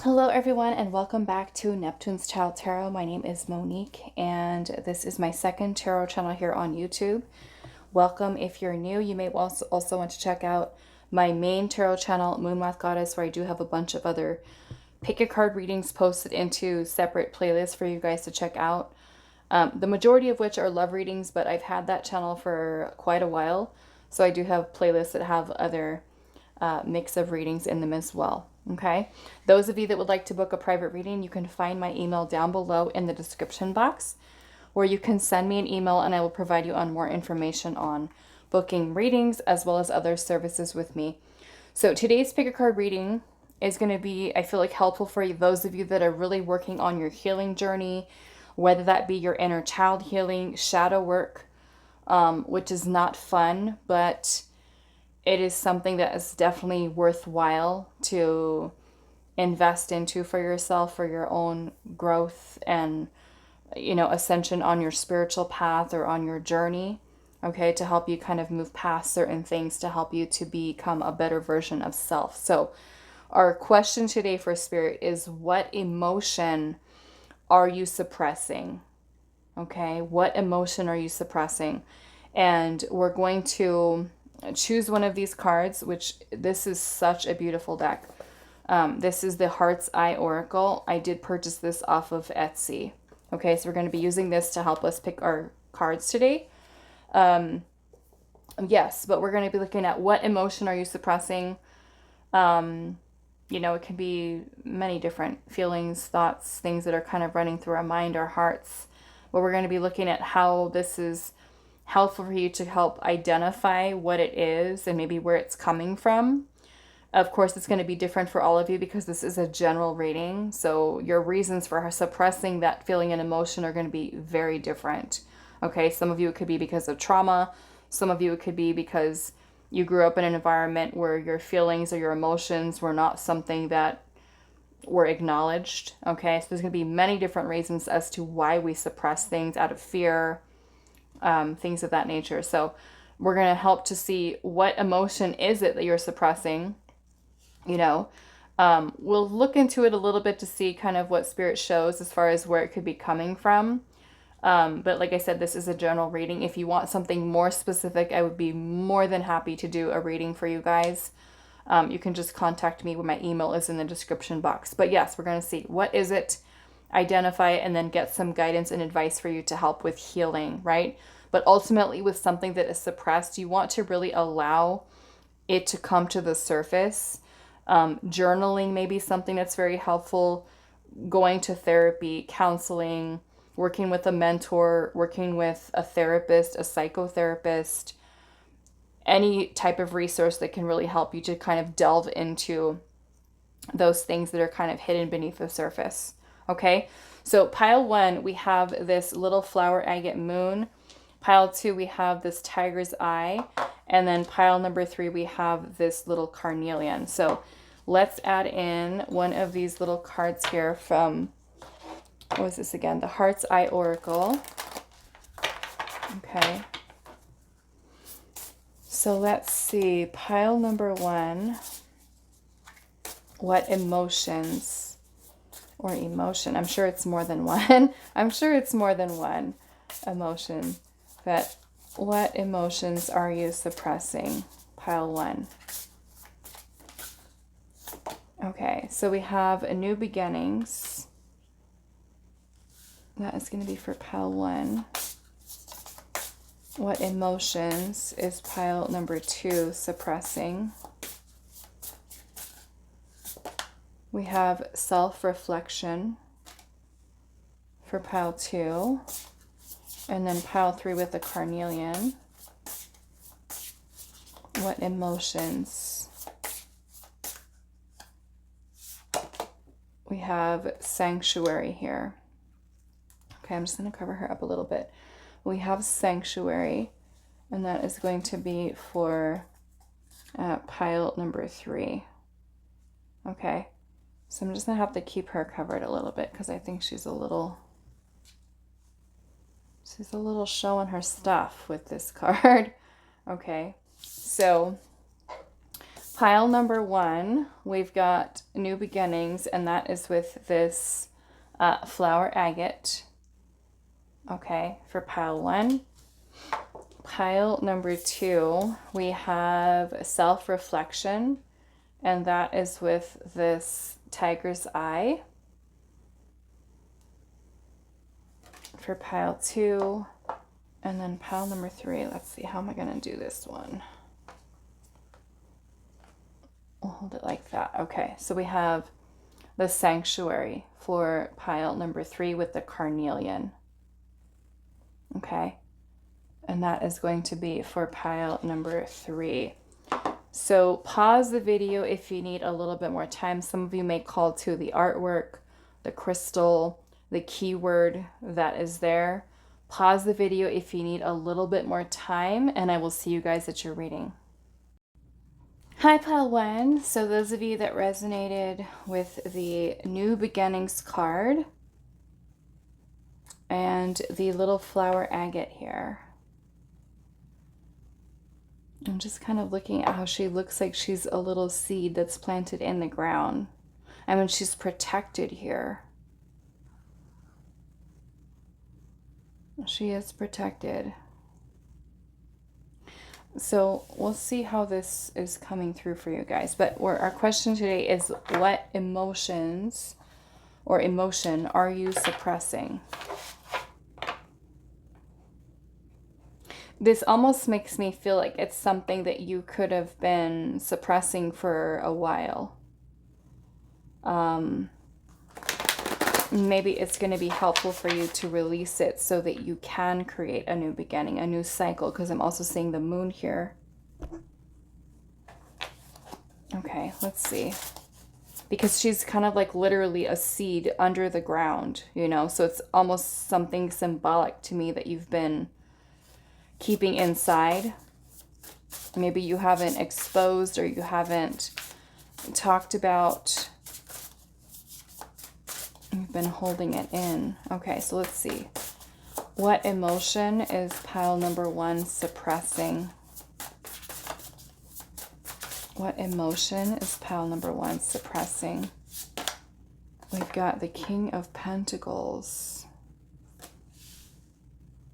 Hello everyone and welcome back to Neptune's Child Tarot. My name is Monique and this is my second tarot channel here on YouTube. Welcome if you're new. You may also want to check out my main tarot channel, Moon Moth Goddess, where I do have a bunch of other pick a card readings posted into separate playlists for you guys to check out. The majority of which are love readings, but I've had that channel for quite a while. So I do have playlists that have other mix of readings in them as well. Okay, those of you that would like to book a private reading, you can find my email down below in the description box, where you can send me an email and I will provide you on more information on booking readings as well as other services with me. So today's pick a card reading is going to be, I feel like, helpful for you, those of you that are really working on your healing journey, whether that be your inner child healing, shadow work, which is not fun, but it is something that is definitely worthwhile to invest into for yourself, for your own growth and, ascension on your spiritual path or on your journey, okay, to help you kind of move past certain things, to help you to become a better version of self. So our question today for Spirit is, what emotion are you suppressing? Okay, what emotion are you suppressing? And we're going to choose one of these cards, which this is such a beautiful deck. This is the Heart's Eye Oracle. I did purchase this off of Etsy. Okay, so we're going to be using this to help us pick our cards today. Yes, but we're going to be looking at what emotion are you suppressing. It can be many different feelings, thoughts, things that are kind of running through our mind, our hearts. But we're going to be looking at how this is helpful for you to help identify what it is and maybe where it's coming from. Of course, it's going to be different for all of you because this is a general reading. So your reasons for suppressing that feeling and emotion are going to be very different. Okay, some of you it could be because of trauma. Some of you it could be because you grew up in an environment where your feelings or your emotions were not something that were acknowledged. Okay, so there's going to be many different reasons as to why we suppress things out of fear, things of that nature. So we're going to help to see what emotion is it that you're suppressing. We'll look into it a little bit to see kind of what Spirit shows as far as where it could be coming from. But like I said, this is a general reading. If you want something more specific, I would be more than happy to do a reading for you guys. You can just contact me when my email is in the description box. But yes, we're going to see what is it, identify it, and then get some guidance and advice for you to help with healing, right? But ultimately, with something that is suppressed, you want to really allow it to come to the surface. Journaling may be something that's very helpful. Going to therapy, counseling, working with a mentor, working with a therapist, a psychotherapist, any type of resource that can really help you to kind of delve into those things that are kind of hidden beneath the surface. Okay, so pile 1, we have this little flower agate moon. Pile 2, we have this tiger's eye. And then pile number 3, we have this little carnelian. So let's add in one of these little cards here from, what was this again? The Heart's Eye Oracle. Okay. So let's see, pile number 1, what emotions or emotion? I'm sure it's more than one. I'm sure it's more than one emotion, but what emotions are you suppressing? Pile 1. Okay, so we have a new beginnings. That is going to be for pile 1. What emotions is pile number 2 suppressing? We have self-reflection for pile 2. And then pile 3 with the carnelian. What emotions? We have sanctuary here. Okay, I'm just going to cover her up a little bit. We have sanctuary, and that is going to be for pile number 3. Okay, so I'm just going to have to keep her covered a little bit because I think she's a little showing her stuff with this card. Okay, so Pile number 1, we've got new beginnings, and that is with this flower agate. Okay, for pile 1. Pile number 2, we have self-reflection, and that is with this tiger's eye. For pile 2, and then pile number 3, let's see, how am I going to do this one? We'll hold it like that. Okay, so we have the sanctuary for pile number 3 with the carnelian. Okay, and that is going to be for pile number 3. So pause the video if you need a little bit more time. Some of you may call to the artwork, the crystal, the keyword that is there. Pause the video if you need a little bit more time, and I will see you guys at your reading. Hi, pile 1. So those of you that resonated with the new beginnings card and the little flower agate here. I'm just kind of looking at how she looks like she's a little seed that's planted in the ground. I mean, she's protected here. She is protected. So we'll see how this is coming through for you guys. But our question today is, what emotions or emotion are you suppressing? This almost makes me feel like it's something that you could have been suppressing for a while. Maybe it's going to be helpful for you to release it so that you can create a new beginning, a new cycle, because I'm also seeing the moon here. Okay, let's see. Because she's kind of like literally a seed under the ground, you know, so it's almost something symbolic to me that you've been keeping inside. Maybe you haven't exposed or you haven't talked about. You've been holding it in. Okay, so let's see. What emotion is pile number 1 suppressing? What emotion is pile number 1 suppressing? We've got the King of Pentacles.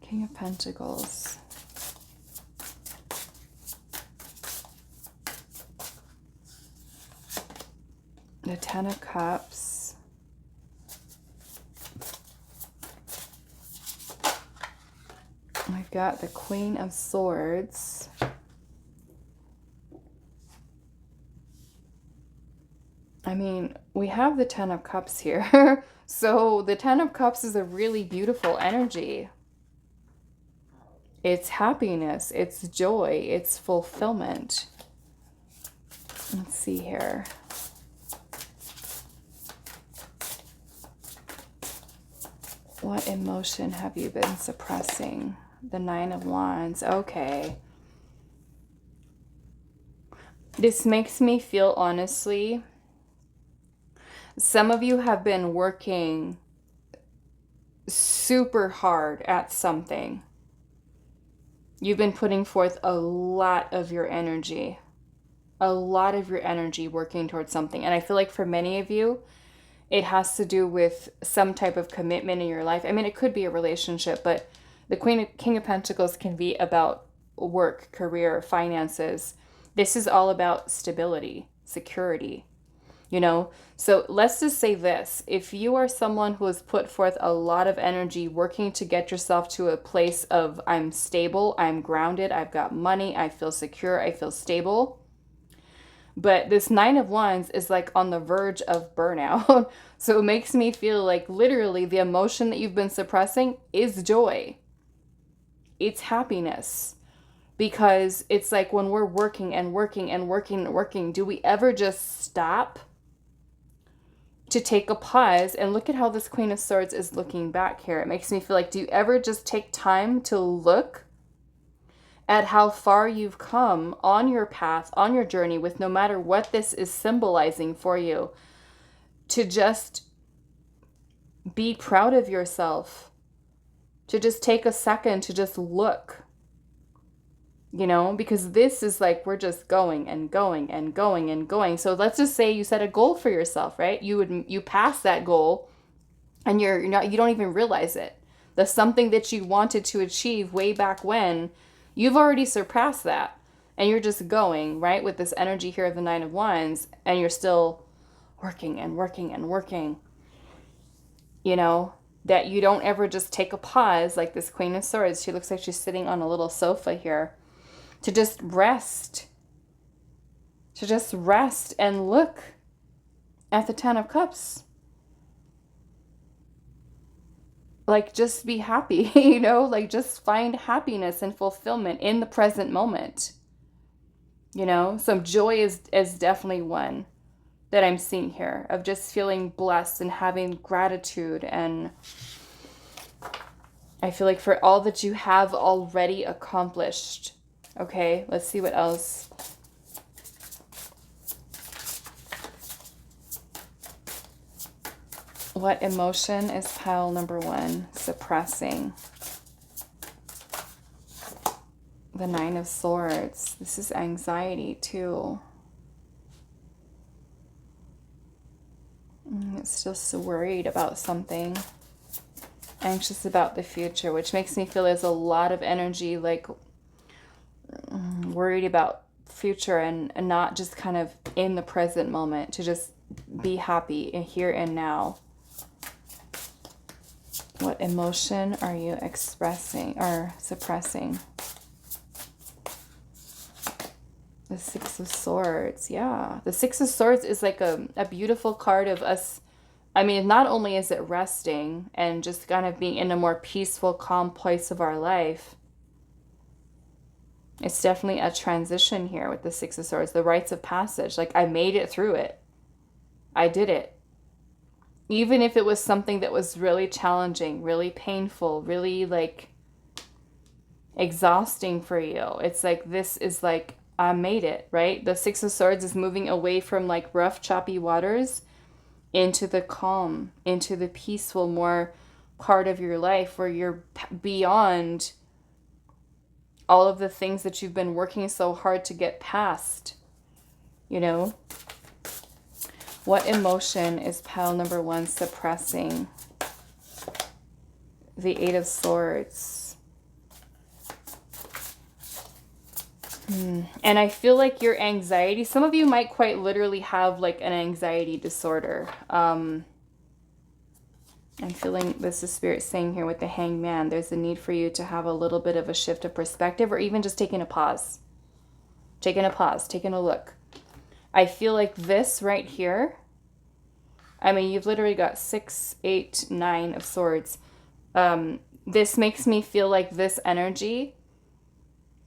King of Pentacles. The Ten of Cups. We've got the Queen of Swords. I mean, we have the Ten of Cups here. So the Ten of Cups is a really beautiful energy. It's happiness, it's joy, it's fulfillment. Let's see here. What emotion have you been suppressing? The Nine of Wands. Okay. This makes me feel, honestly, some of you have been working super hard at something. You've been putting forth a lot of your energy. A lot of your energy working towards something. And I feel like for many of you, it has to do with some type of commitment in your life. I mean, it could be a relationship, but the King of Pentacles can be about work, career, finances. This is all about stability, security, you know? So let's just say this. If you are someone who has put forth a lot of energy working to get yourself to a place of I'm stable, I'm grounded, I've got money, I feel secure, I feel stable. But this Nine of Wands is like on the verge of burnout. So it makes me feel like literally the emotion that you've been suppressing is joy. It's happiness. Because it's like when we're working and working and working and working, do we ever just stop to take a pause? And look at how this Queen of Swords is looking back here. It makes me feel like, do you ever just take time to look at how far you've come on your path, on your journey, with no matter what this is symbolizing for you, to just be proud of yourself, to just take a second to just look. you know, because this is like we're just going and going and going and going. So let's just say you set a goal for yourself, right? You pass that goal and you don't even realize it. The something that you wanted to achieve way back when, you've already surpassed that. And you're just going, right, with this energy here of the Nine of Wands, and you're still working and working and working. You know, that you don't ever just take a pause like this Queen of Swords. She looks like she's sitting on a little sofa here to just rest. To just rest and look at the Ten of Cups. Like, just be happy, you know, like just find happiness and fulfillment in the present moment. You know, some joy is definitely one that I'm seeing here, of just feeling blessed and having gratitude. And I feel like for all that you have already accomplished. Okay, let's see what else. What emotion is pile number 1 suppressing? The Nine of Swords. This is anxiety too. It's just worried about something. Anxious about the future, which makes me feel there's a lot of energy like worried about future and not just kind of in the present moment, to just be happy in here and now. What emotion are you expressing or suppressing? The Six of Swords. Yeah. The Six of Swords is like a beautiful card of us. I mean, not only is it resting and just kind of being in a more peaceful, calm place of our life, it's definitely a transition here with the Six of Swords. The rites of passage. Like, I made it through it. I did it. Even if it was something that was really challenging, really painful, really like exhausting for you. It's like, this is like, I made it, right? The Six of Swords is moving away from like rough, choppy waters into the calm, into the peaceful, more part of your life where you're beyond all of the things that you've been working so hard to get past, you know? What emotion is pile number 1 suppressing? The Eight of Swords. And I feel like your anxiety, some of you might quite literally have like an anxiety disorder. I'm feeling this is Spirit saying here with the Hanged Man, there's a need for you to have a little bit of a shift of perspective, or even just taking a pause. Taking a pause, taking a look. I feel like this right here, I mean, you've literally got 6, 8, 9 of Swords. This makes me feel like this energy,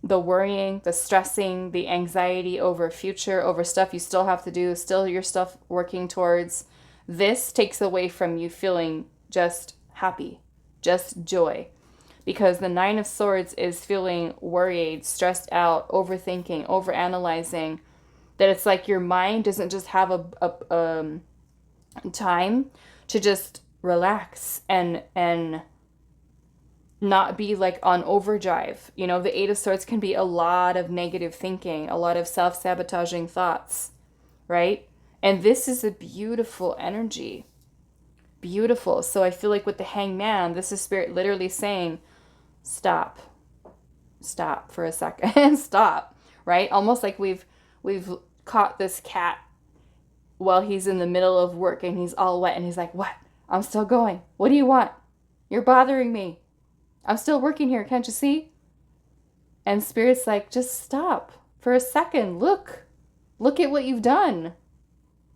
the worrying, the stressing, the anxiety over future, over stuff you still have to do, still your stuff working towards, this takes away from you feeling just happy, just joy. Because the Nine of Swords is feeling worried, stressed out, overthinking, overanalyzing. That it's like your mind doesn't just have a time to just relax and not be like on overdrive. You know, the Eight of Swords can be a lot of negative thinking, a lot of self-sabotaging thoughts, right? And this is a beautiful energy. Beautiful. So I feel like with the Hanged Man, this is Spirit literally saying, stop. Stop for a second. Stop. Right? Almost like we've caught this cat while he's in the middle of work and he's all wet and he's like, what? I'm still going. What do you want? You're bothering me. I'm still working here. Can't you see? And Spirit's like, just stop for a second. Look. Look at what you've done.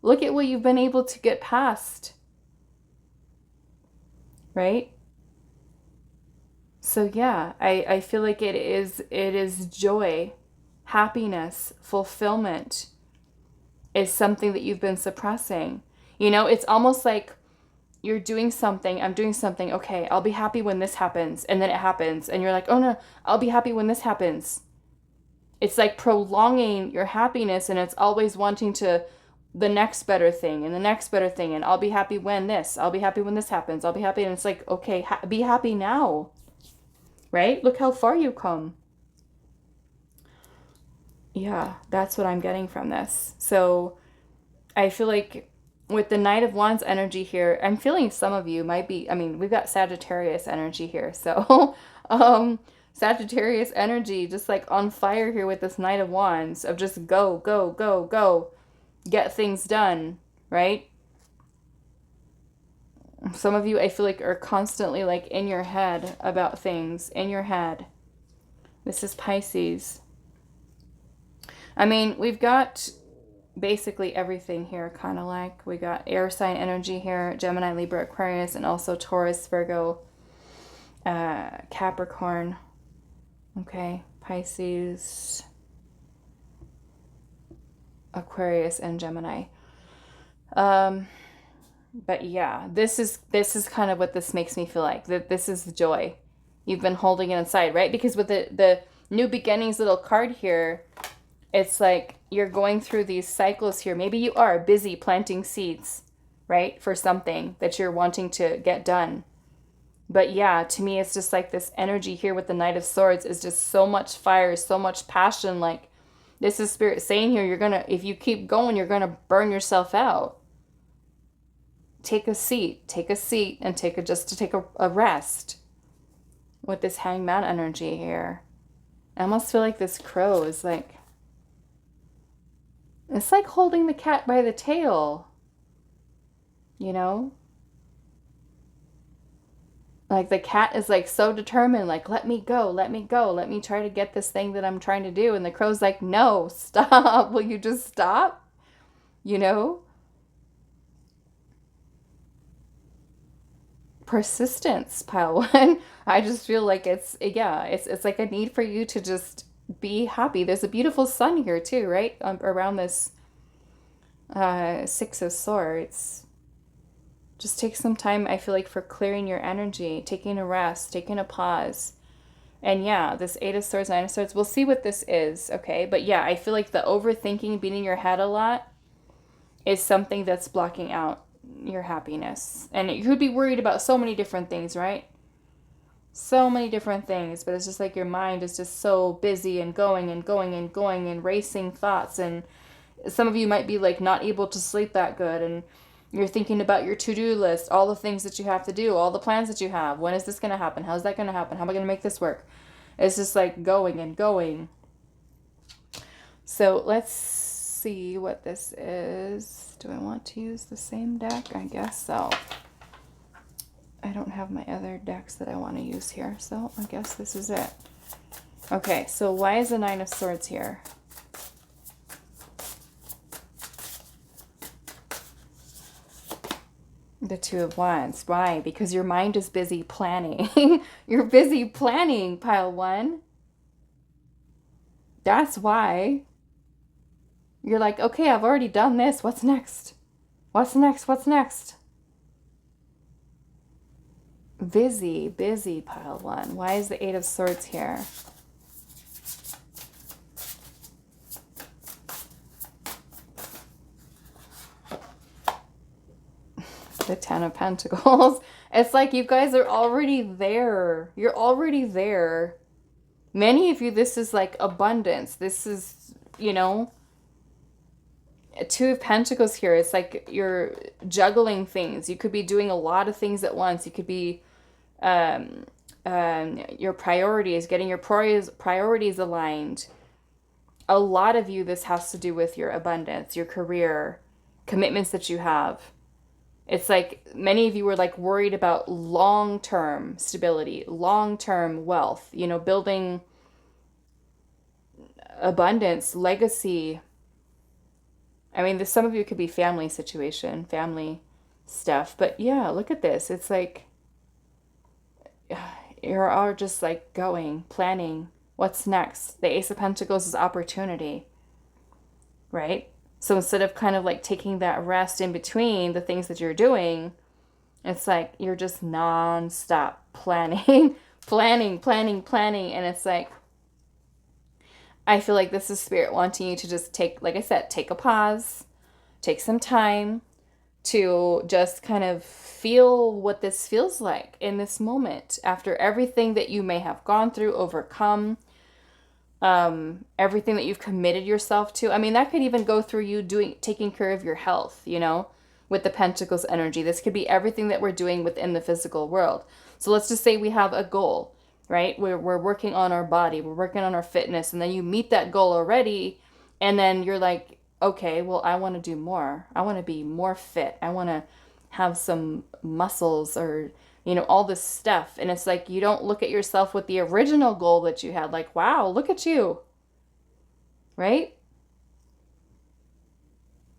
Look at what you've been able to get past. Right? So yeah, I feel like it is joy, happiness, fulfillment is something that you've been suppressing. You know, it's almost like you're doing something, I'm doing something, okay, I'll be happy when this happens, and then it happens, and you're like, oh no, I'll be happy when this happens. It's like prolonging your happiness, and it's always wanting to the next better thing, and the next better thing, and I'll be happy when this, I'll be happy when this happens, I'll be happy, and it's like, okay, be happy now, right? Look how far you've come. Yeah, that's what I'm getting from this. So I feel like with the Knight of Wands energy here, I'm feeling some of you might be, I mean, we've got Sagittarius energy here. So, Sagittarius energy just like on fire here with this Knight of Wands of just go, go, go, go, get things done, right? Some of you, I feel like, are constantly like in your head about things, in your head. This is Pisces. I mean, we've got basically everything here, kind of like we got air sign energy here, Gemini, Libra, Aquarius, and also Taurus, Virgo, Capricorn. Okay, Pisces, Aquarius, and Gemini. But yeah, this is kind of what this makes me feel like. That this is the joy. You've been holding it inside, right? Because with the new beginnings little card here, it's like you're going through these cycles here. Maybe you are busy planting seeds, right? For something that you're wanting to get done. But yeah, to me, it's just like this energy here with the Knight of Swords is just so much fire, so much passion. Like this is Spirit saying here, if you keep going, you're going to burn yourself out. Take a seat, and take a rest with this Hangman energy here. I almost feel like this crow is like, it's like holding the cat by the tail, you know? Like the cat is like so determined, like, let me go, let me go, let me try to get this thing that I'm trying to do. And the crow's like, no, stop. Will you just stop? You know? Persistence, pile one. I just feel like it's like a need for you to just be happy. There's a beautiful sun here too, right? Around this Six of Swords. Just take some time, I feel like, for clearing your energy, taking a rest, taking a pause. And yeah, this Eight of Swords, Nine of Swords, we'll see what this is, okay? But yeah, I feel like the overthinking, beating your head a lot is something that's blocking out your happiness. And you could be worried about so many different things, right? So many different things, but it's just like your mind is just so busy and going and going and going and racing thoughts. And some of you might be like not able to sleep that good, and you're thinking about your to-do list, all the things that you have to do, all the plans that you have. When is this going to happen? How's that going to happen? How am I going to make this work? It's just like going and going. So let's see what this is. Do I want to use the same deck? I guess so. I don't have my other decks that I want to use here, so I guess this is it. Okay, so why is the Nine of Swords here? The Two of Wands. Why? Because your mind is busy planning. You're busy planning, pile one. That's why. You're like, okay, I've already done this. What's next? What's next? What's next? Busy, busy, pile one. Why is the Eight of Swords here? The Ten of Pentacles. It's like you guys are already there. You're already there. Many of you, this is like abundance. This is, you know, Two of Pentacles here. It's like you're juggling things. You could be doing a lot of things at once. You could be your priorities, getting your priorities aligned. A lot of you, this has to do with your abundance, your career, commitments that you have. It's like many of you were like worried about long-term stability, long-term wealth, you know, building abundance, legacy. I mean, some of you could be family situation, family stuff. But yeah, look at this. It's like you're all just like going, planning. What's next? The Ace of Pentacles is opportunity, right? So instead of kind of like taking that rest in between the things that you're doing, it's like you're just non-stop planning, planning. And it's like, I feel like this is Spirit wanting you to just take, like I said, take a pause, take some time to just kind of feel what this feels like in this moment after everything that you may have gone through, overcome, everything that you've committed yourself to. I mean, that could even go through you taking care of your health, you know, with the Pentacles energy. This could be everything that we're doing within the physical world. So let's just say we have a goal, right? We're working on our body, we're working on our fitness, and then you meet that goal already, and then you're like, okay, well, I want to do more. I want to be more fit. I want to have some muscles, or, you know, all this stuff. And it's like, you don't look at yourself with the original goal that you had. Like, wow, look at you. Right?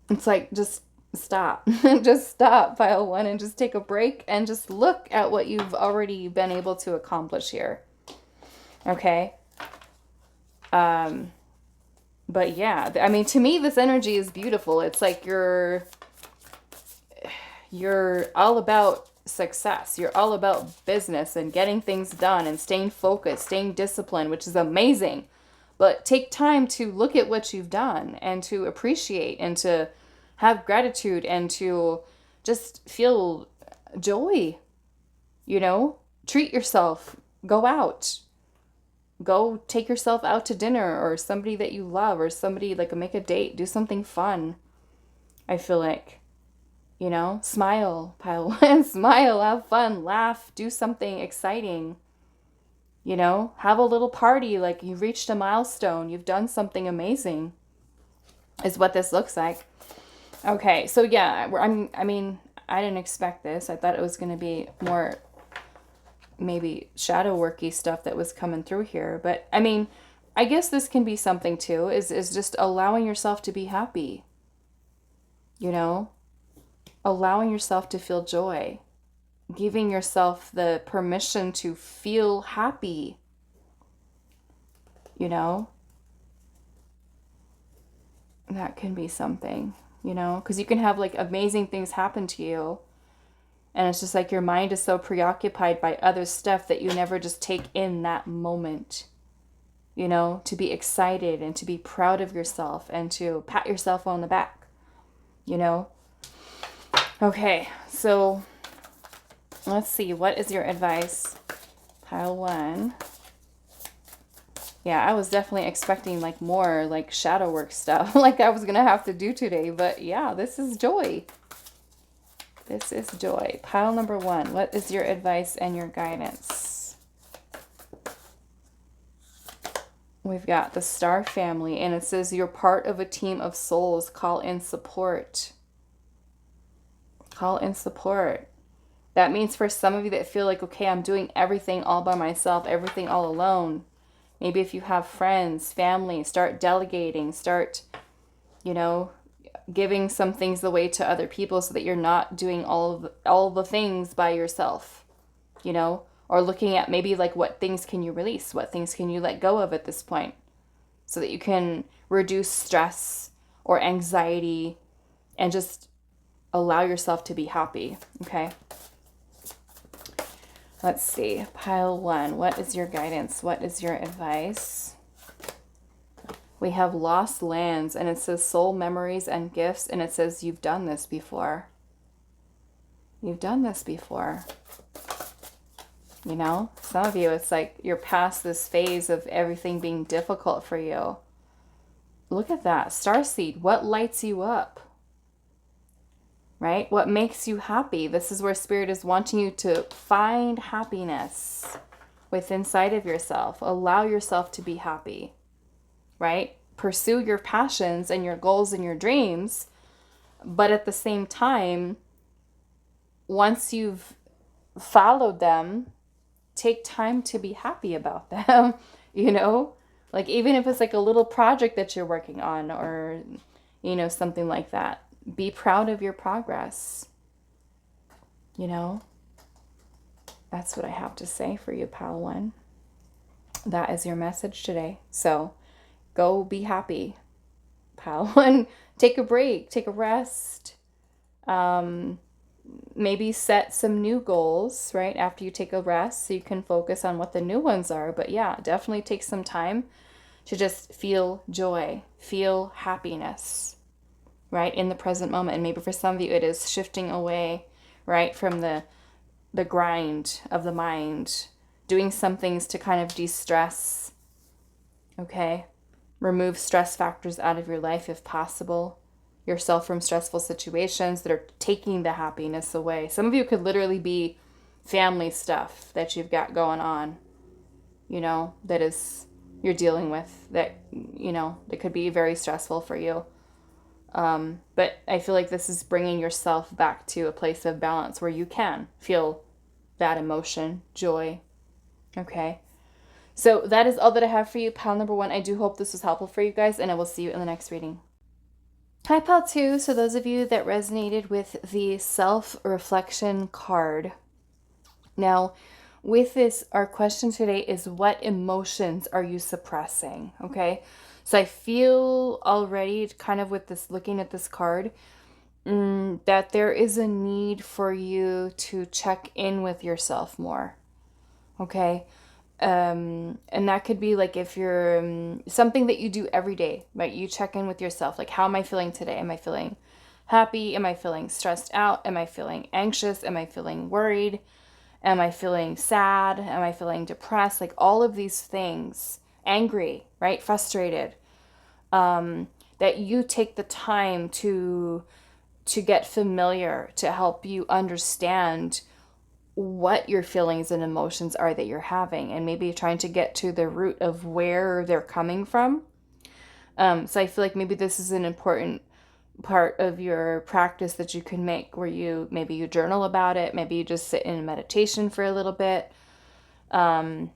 It's like, just stop. Just stop, pile one, and just take a break and just look at what you've already been able to accomplish here. Okay? But yeah, I mean, to me, this energy is beautiful. It's like you're all about success. You're all about business and getting things done and staying focused, staying disciplined, which is amazing. But take time to look at what you've done and to appreciate and to have gratitude and to just feel joy, you know? Treat yourself. Go out. Go take yourself out to dinner, or somebody that you love, or somebody, like, make a date. Do something fun. I feel like, you know, smile, pile one, smile, have fun, laugh, do something exciting. You know, have a little party, like you've reached a milestone, you've done something amazing, is what this looks like. Okay, so yeah, I mean, I didn't expect this. I thought it was going to be more maybe shadow worky stuff that was coming through here. But I mean, I guess this can be something too, is just allowing yourself to be happy. You know, allowing yourself to feel joy, giving yourself the permission to feel happy. You know, that can be something, you know, because you can have like amazing things happen to you. And it's just like your mind is so preoccupied by other stuff that you never just take in that moment, you know, to be excited and to be proud of yourself and to pat yourself on the back, you know. Okay, so let's see. What is your advice? Pile one. Yeah, I was definitely expecting like more like shadow work stuff like I was going to have to do today. But yeah, this is joy. This is joy. Pile number one. What is your advice and your guidance? We've got the Star Family, and it says you're part of a team of souls. Call in support. Call in support. That means for some of you that feel like, okay, I'm doing everything all by myself, everything all alone. Maybe if you have friends, family, start delegating, start, you know, giving some things away to other people so that you're not doing all the things by yourself, you know, or looking at maybe like what things can you release, what things can you let go of at this point so that you can reduce stress or anxiety and just allow yourself to be happy. Okay. Let's see. Pile one. What is your guidance? What is your advice? We have lost lands, and it says soul memories and gifts, and it says you've done this before. You've done this before. You know, some of you, it's like you're past this phase of everything being difficult for you. Look at that. Starseed, what lights you up? Right? What makes you happy? This is where Spirit is wanting you to find happiness within inside of yourself. Allow yourself to be happy. Right? Pursue your passions and your goals and your dreams. But at the same time, once you've followed them, take time to be happy about them. You know? Like even if it's like a little project that you're working on, or, you know, something like that. Be proud of your progress. You know? That's what I have to say for you, pile one. That is your message today. So go be happy, pile one. Take a break, take a rest. Maybe set some new goals, right? After you take a rest so you can focus on what the new ones are. But yeah, definitely take some time to just feel joy, feel happiness, right? In the present moment. And maybe for some of you, it is shifting away, right? From the grind of the mind, doing some things to kind of de-stress. Okay? Remove stress factors out of your life if possible. Yourself from stressful situations that are taking the happiness away. Some of you could literally be family stuff that you've got going on, that is you're dealing with that, that could be very stressful for you. But I feel like this is bringing yourself back to a place of balance where you can feel that emotion, joy. Okay. So that is all that I have for you, pile number 1. I do hope this was helpful for you guys, and I will see you in the next reading. Hi, pile 2. So those of you that resonated with the self-reflection card. Now, with this, our question today is, what emotions are you suppressing? Okay. So I feel already kind of with this, looking at this card, that there is a need for you to check in with yourself more. Okay. And that could be like if you're something that you do every day, right? You check in with yourself. Like, how am I feeling today? Am I feeling happy? Am I feeling stressed out? Am I feeling anxious? Am I feeling worried? Am I feeling sad? Am I feeling depressed? Like all of these things, angry, right? Frustrated. That you take the time to get familiar, to help you understand what your feelings and emotions are that you're having, and maybe trying to get to the root of where they're coming from. So I feel like maybe this is an important part of your practice that you can make, where maybe you journal about it, maybe you just sit in meditation for a little bit. And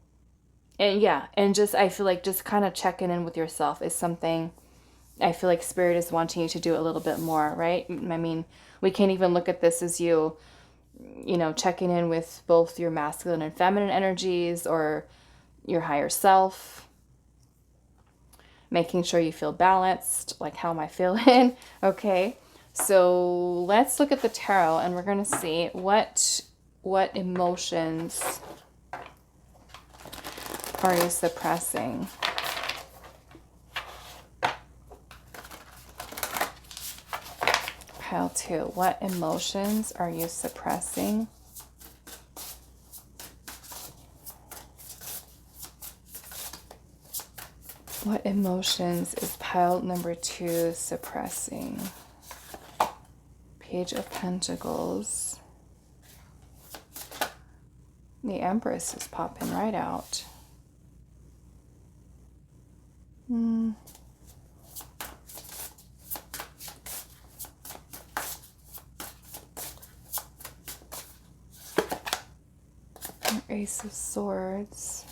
just I feel like just kind of checking in with yourself is something I feel like Spirit is wanting you to do a little bit more, right? I mean, we can't even look at this as you checking in with both your masculine and feminine energies, or your higher self, making sure you feel balanced. Like, how am I feeling? Okay, so let's look at the tarot, and we're going to see what emotions are you suppressing. Pile 2, what emotions are you suppressing? What emotions is pile number 2 suppressing? Page of Pentacles. The Empress is popping right out. Ace of Swords.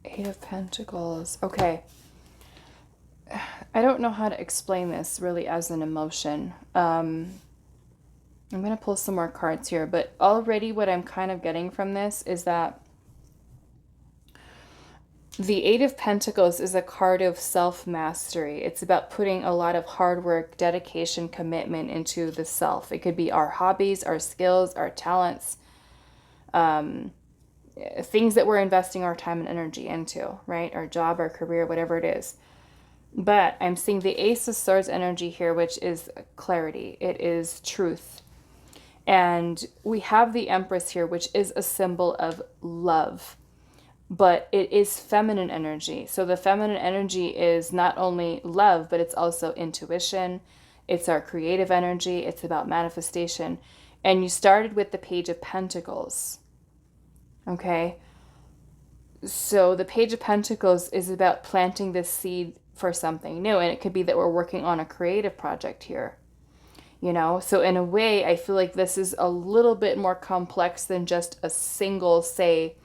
Eight of Pentacles. Okay. I don't know how to explain this really as an emotion. I'm going to pull some more cards here, but already what I'm kind of getting from this is that the Eight of Pentacles is a card of self-mastery. It's about putting a lot of hard work, dedication, commitment into the self. It could be our hobbies, our skills, our talents, things that we're investing our time and energy into, right? Our job, our career, whatever it is. But I'm seeing the Ace of Swords energy here, which is clarity. It is truth. And we have the Empress here, which is a symbol of love. But it is feminine energy. So the feminine energy is not only love, but it's also intuition. It's our creative energy. It's about manifestation. And you started with the Page of Pentacles. Okay? So the Page of Pentacles is about planting this seed for something new. And it could be that we're working on a creative project here. So in a way, I feel like this is a little bit more complex than just a single, say,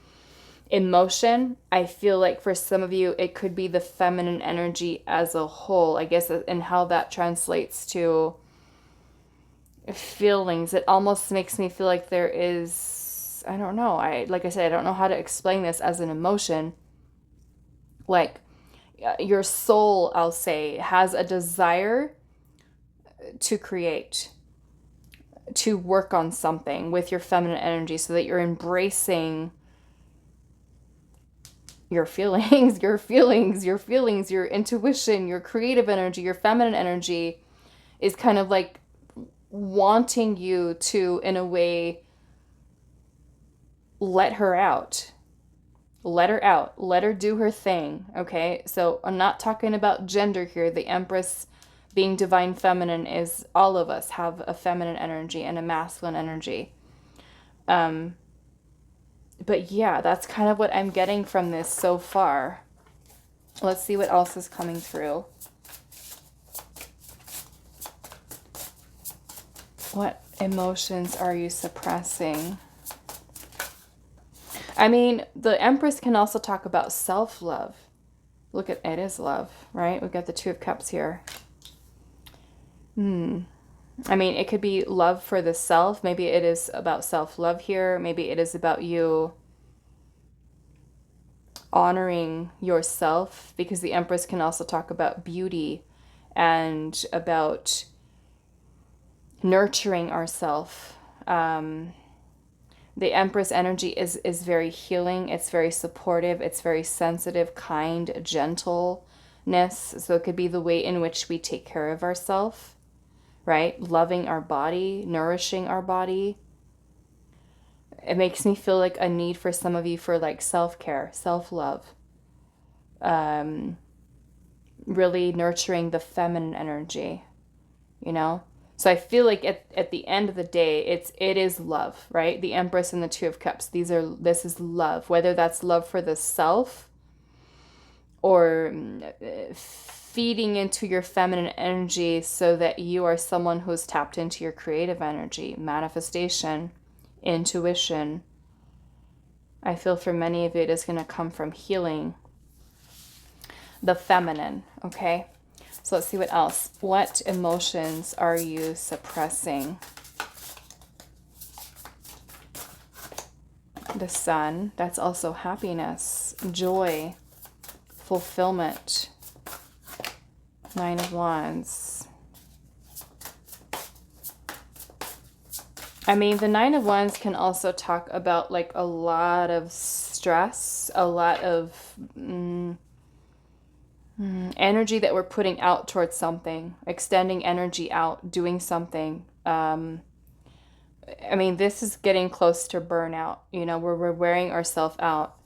emotion. I feel like for some of you, it could be the feminine energy as a whole, I guess, and how that translates to feelings. It almost makes me feel like there is, I don't know. Like I said, I don't know how to explain this as an emotion. Like your soul, I'll say, has a desire to create, to work on something with your feminine energy, so that you're embracing your feelings, your intuition, your creative energy, your feminine energy is kind of like wanting you to, in a way, let her out. Let her out. Let her do her thing. Okay. So I'm not talking about gender here. The Empress being divine feminine is all of us have a feminine energy and a masculine energy. But yeah, that's kind of what I'm getting from this so far. Let's see what else is coming through. What emotions are you suppressing? I mean, the Empress can also talk about self-love. Look at it is love, right? We've got the Two of Cups here. I mean, it could be love for the self. Maybe it is about self-love here. Maybe it is about you honoring yourself, because the Empress can also talk about beauty and about nurturing ourselves. The Empress energy is very healing. It's very supportive. It's very sensitive, kind, gentleness. So it could be the way in which we take care of ourselves, right? Loving our body, nourishing our body. It makes me feel like a need for some of you for like self-care, self-love. Really nurturing the feminine energy, you know? So I feel like at the end of the day, it is love, right? The Empress and the Two of Cups. This is love, whether that's love for the self or feeding into your feminine energy so that you are someone who's tapped into your creative energy, manifestation, intuition. I feel for many of you, it is going to come from healing the feminine, okay? So let's see what else. What emotions are you suppressing? The Sun, that's also happiness, joy, fulfillment. Nine of Wands. I mean, the Nine of Wands can also talk about like a lot of stress, a lot of energy that we're putting out towards something, extending energy out, doing something. I mean, this is getting close to burnout, you know, where we're wearing ourselves out.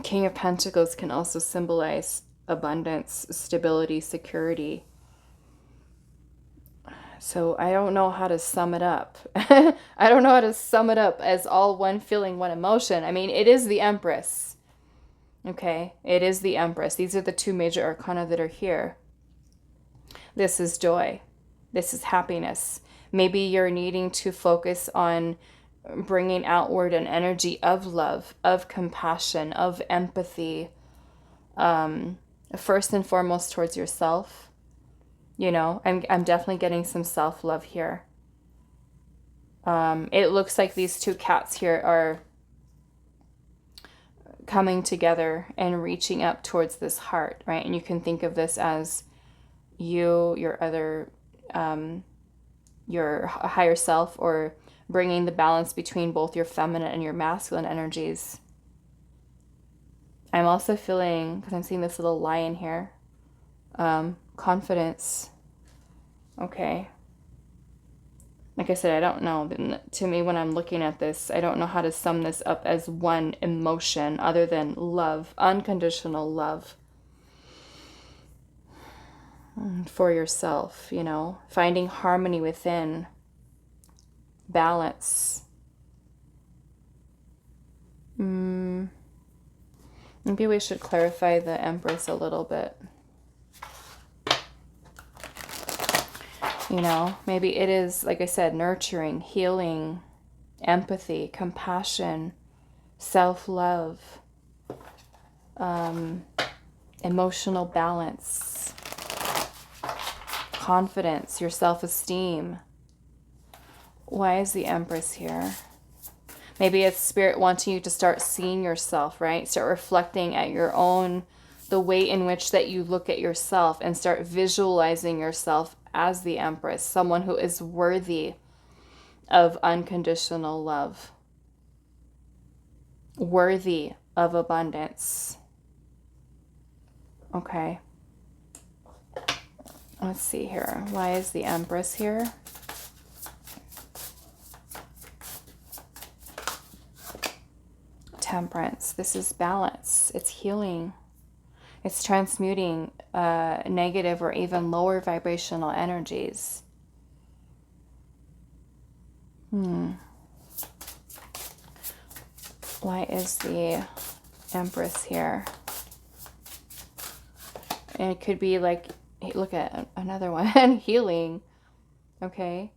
King of Pentacles can also symbolize abundance, stability, security. So I don't know how to sum it up. I don't know how to sum it up as all one feeling, one emotion. I mean, it is the Empress. Okay, it is the Empress. These are the two major arcana that are here. This is joy. This is happiness. Maybe you're needing to focus on bringing outward an energy of love, of compassion, of empathy. First and foremost towards yourself. You know, I'm definitely getting some self-love here. It looks like these two cats here are coming together and reaching up towards this heart, right? And you can think of this as you, your other, your higher self, or bringing the balance between both your feminine and your masculine energies. I'm also feeling, because I'm seeing this little lion here, confidence. Okay. Like I said, I don't know. To me, when I'm looking at this, I don't know how to sum this up as one emotion other than love, unconditional love for yourself, you know, finding harmony within, balance. Maybe we should clarify the Empress a little bit. You know, maybe it is, like I said, nurturing, healing, empathy, compassion, self-love, emotional balance, confidence, your self-esteem. Why is the Empress here? Maybe it's Spirit wanting you to start seeing yourself, right? Start reflecting at your own, the way in which that you look at yourself, and start visualizing yourself as the Empress, someone who is worthy of unconditional love, worthy of abundance. Okay. Let's see here. Why is the Empress here? Temperance. This is balance. It's healing. It's transmuting negative or even lower vibrational energies. Why is the Empress here? And it could be like, look at another one, healing. Okay.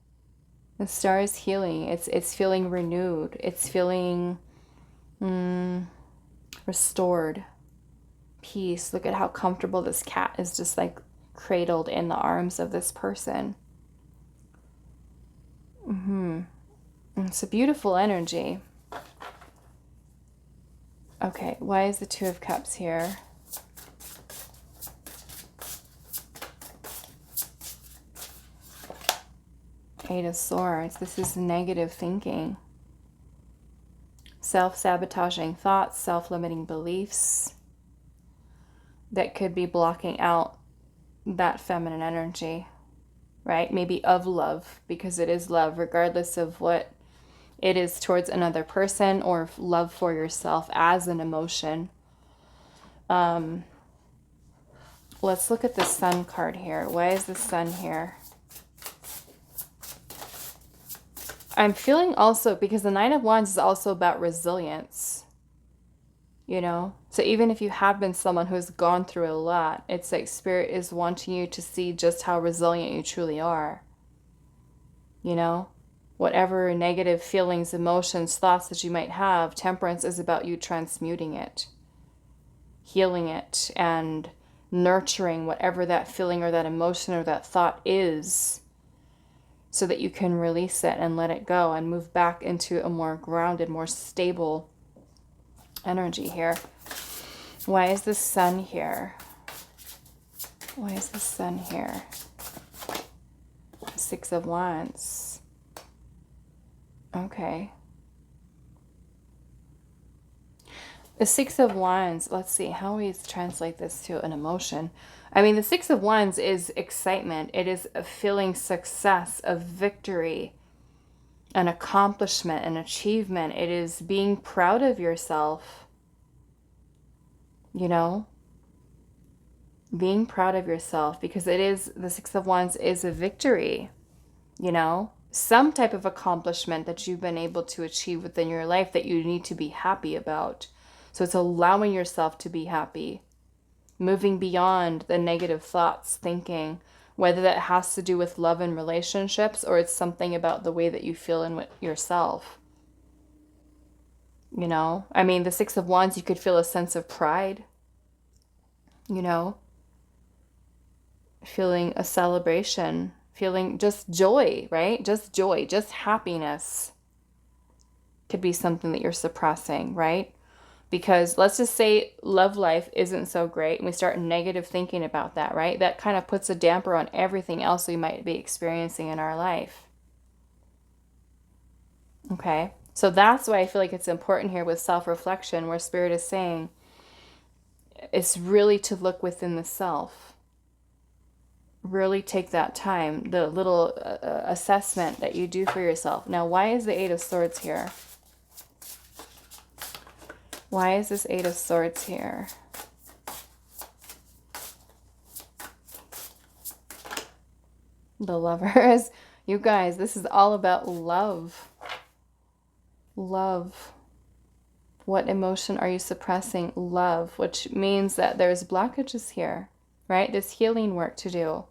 The star is healing. It's feeling renewed. It's feeling restored. Peace. Look at how comfortable this cat is, just like cradled in the arms of this person. It's a beautiful energy. Okay, why is the Two of Cups here? Eight of Swords. This is negative thinking. Self-sabotaging thoughts, self-limiting beliefs that could be blocking out that feminine energy, right? Maybe of love, because it is love, regardless of what it is towards another person or love for yourself as an emotion. Let's look at the Sun card here. Why is the Sun here? I'm feeling also, because the Nine of Wands is also about resilience, you know? So even if you have been someone who's gone through a lot, it's like Spirit is wanting you to see just how resilient you truly are, you know? Whatever negative feelings, emotions, thoughts that you might have, Temperance is about you transmuting it, healing it, and nurturing whatever that feeling or that emotion or that thought is, so that you can release it and let it go and move back into a more grounded, more stable energy here. Why is the Sun here? Why is the Sun here? Six of Wands. Okay. The Six of Wands, let's see, how we translate this to an emotion. I mean, the Six of Wands is excitement. It is a feeling success, of victory, an accomplishment, an achievement. It is being proud of yourself, you know? Being proud of yourself, because it is, the Six of Wands is a victory, you know? Some type of accomplishment that you've been able to achieve within your life that you need to be happy about. So it's allowing yourself to be happy, moving beyond the negative thoughts, thinking, whether that has to do with love and relationships or it's something about the way that you feel in yourself. You know, I mean, the Six of Wands, you could feel a sense of pride, you know, feeling a celebration, feeling just joy, right? Just joy, just happiness could be something that you're suppressing, right? Because let's just say love life isn't so great and we start negative thinking about that, right? That kind of puts a damper on everything else we might be experiencing in our life. Okay, so that's why I feel like it's important here with self-reflection, where Spirit is saying it's really to look within the self. Really take that time, the little assessment that you do for yourself. Now, why is the Eight of Swords here? Why is this Eight of Swords here? The Lovers. You guys, this is all about love. Love. What emotion are you suppressing? Love, which means that there's blockages here, right? There's healing work to do.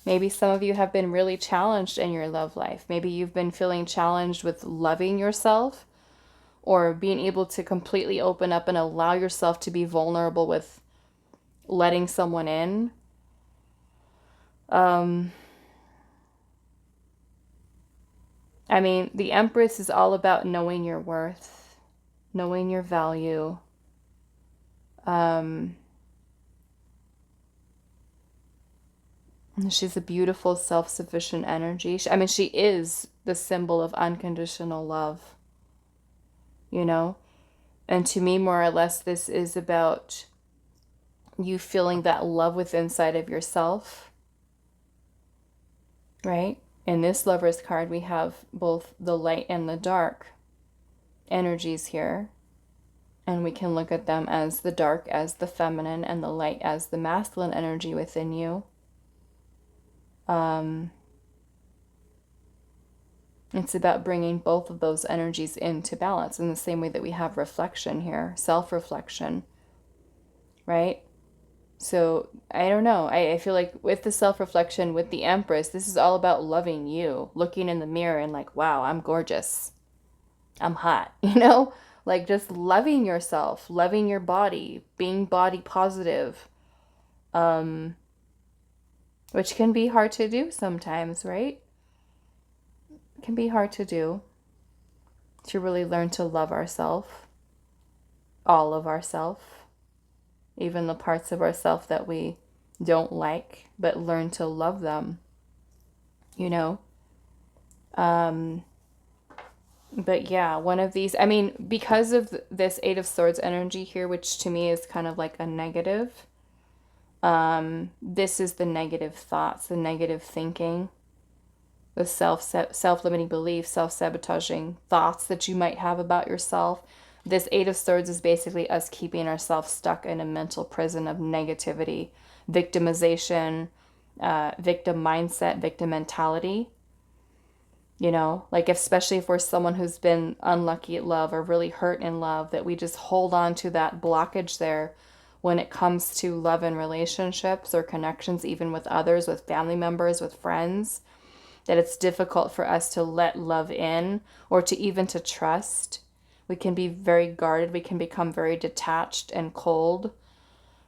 Maybe some of you have been really challenged in your love life. Maybe you've been feeling challenged with loving yourself, or being able to completely open up and allow yourself to be vulnerable with letting someone in. I mean, the Empress is all about knowing your worth, knowing your value. She's a beautiful, self-sufficient energy. I mean, she is the symbol of unconditional love, you know? And to me, more or less, this is about you feeling that love within inside of yourself, right? In this Lover's card, we have both the light and the dark energies here. And we can look at them as the dark as the feminine and the light as the masculine energy within you. It's about bringing both of those energies into balance in the same way that we have reflection here, self-reflection, right? So I don't know. I feel like with the self-reflection, with the Empress, this is all about loving you, looking in the mirror and like, wow, I'm gorgeous. I'm hot, like just loving yourself, loving your body, being body positive, which can be hard to do sometimes, right? It can be hard to do, to really learn to love ourselves, all of ourselves, even the parts of ourselves that we don't like, but learn to love them, But yeah, one of these, I mean, because of this Eight of Swords energy here, which to me is kind of like a negative, this is the negative thoughts, the negative thinking, the self-limiting beliefs, self-sabotaging thoughts that you might have about yourself. This Eight of Swords is basically us keeping ourselves stuck in a mental prison of negativity, victimization, victim mindset, victim mentality. Like especially if we're someone who's been unlucky at love or really hurt in love, that we just hold on to that blockage there when it comes to love and relationships or connections, even with others, with family members, with friends, that it's difficult for us to let love in or to even to trust. We can be very guarded. We can become very detached and cold.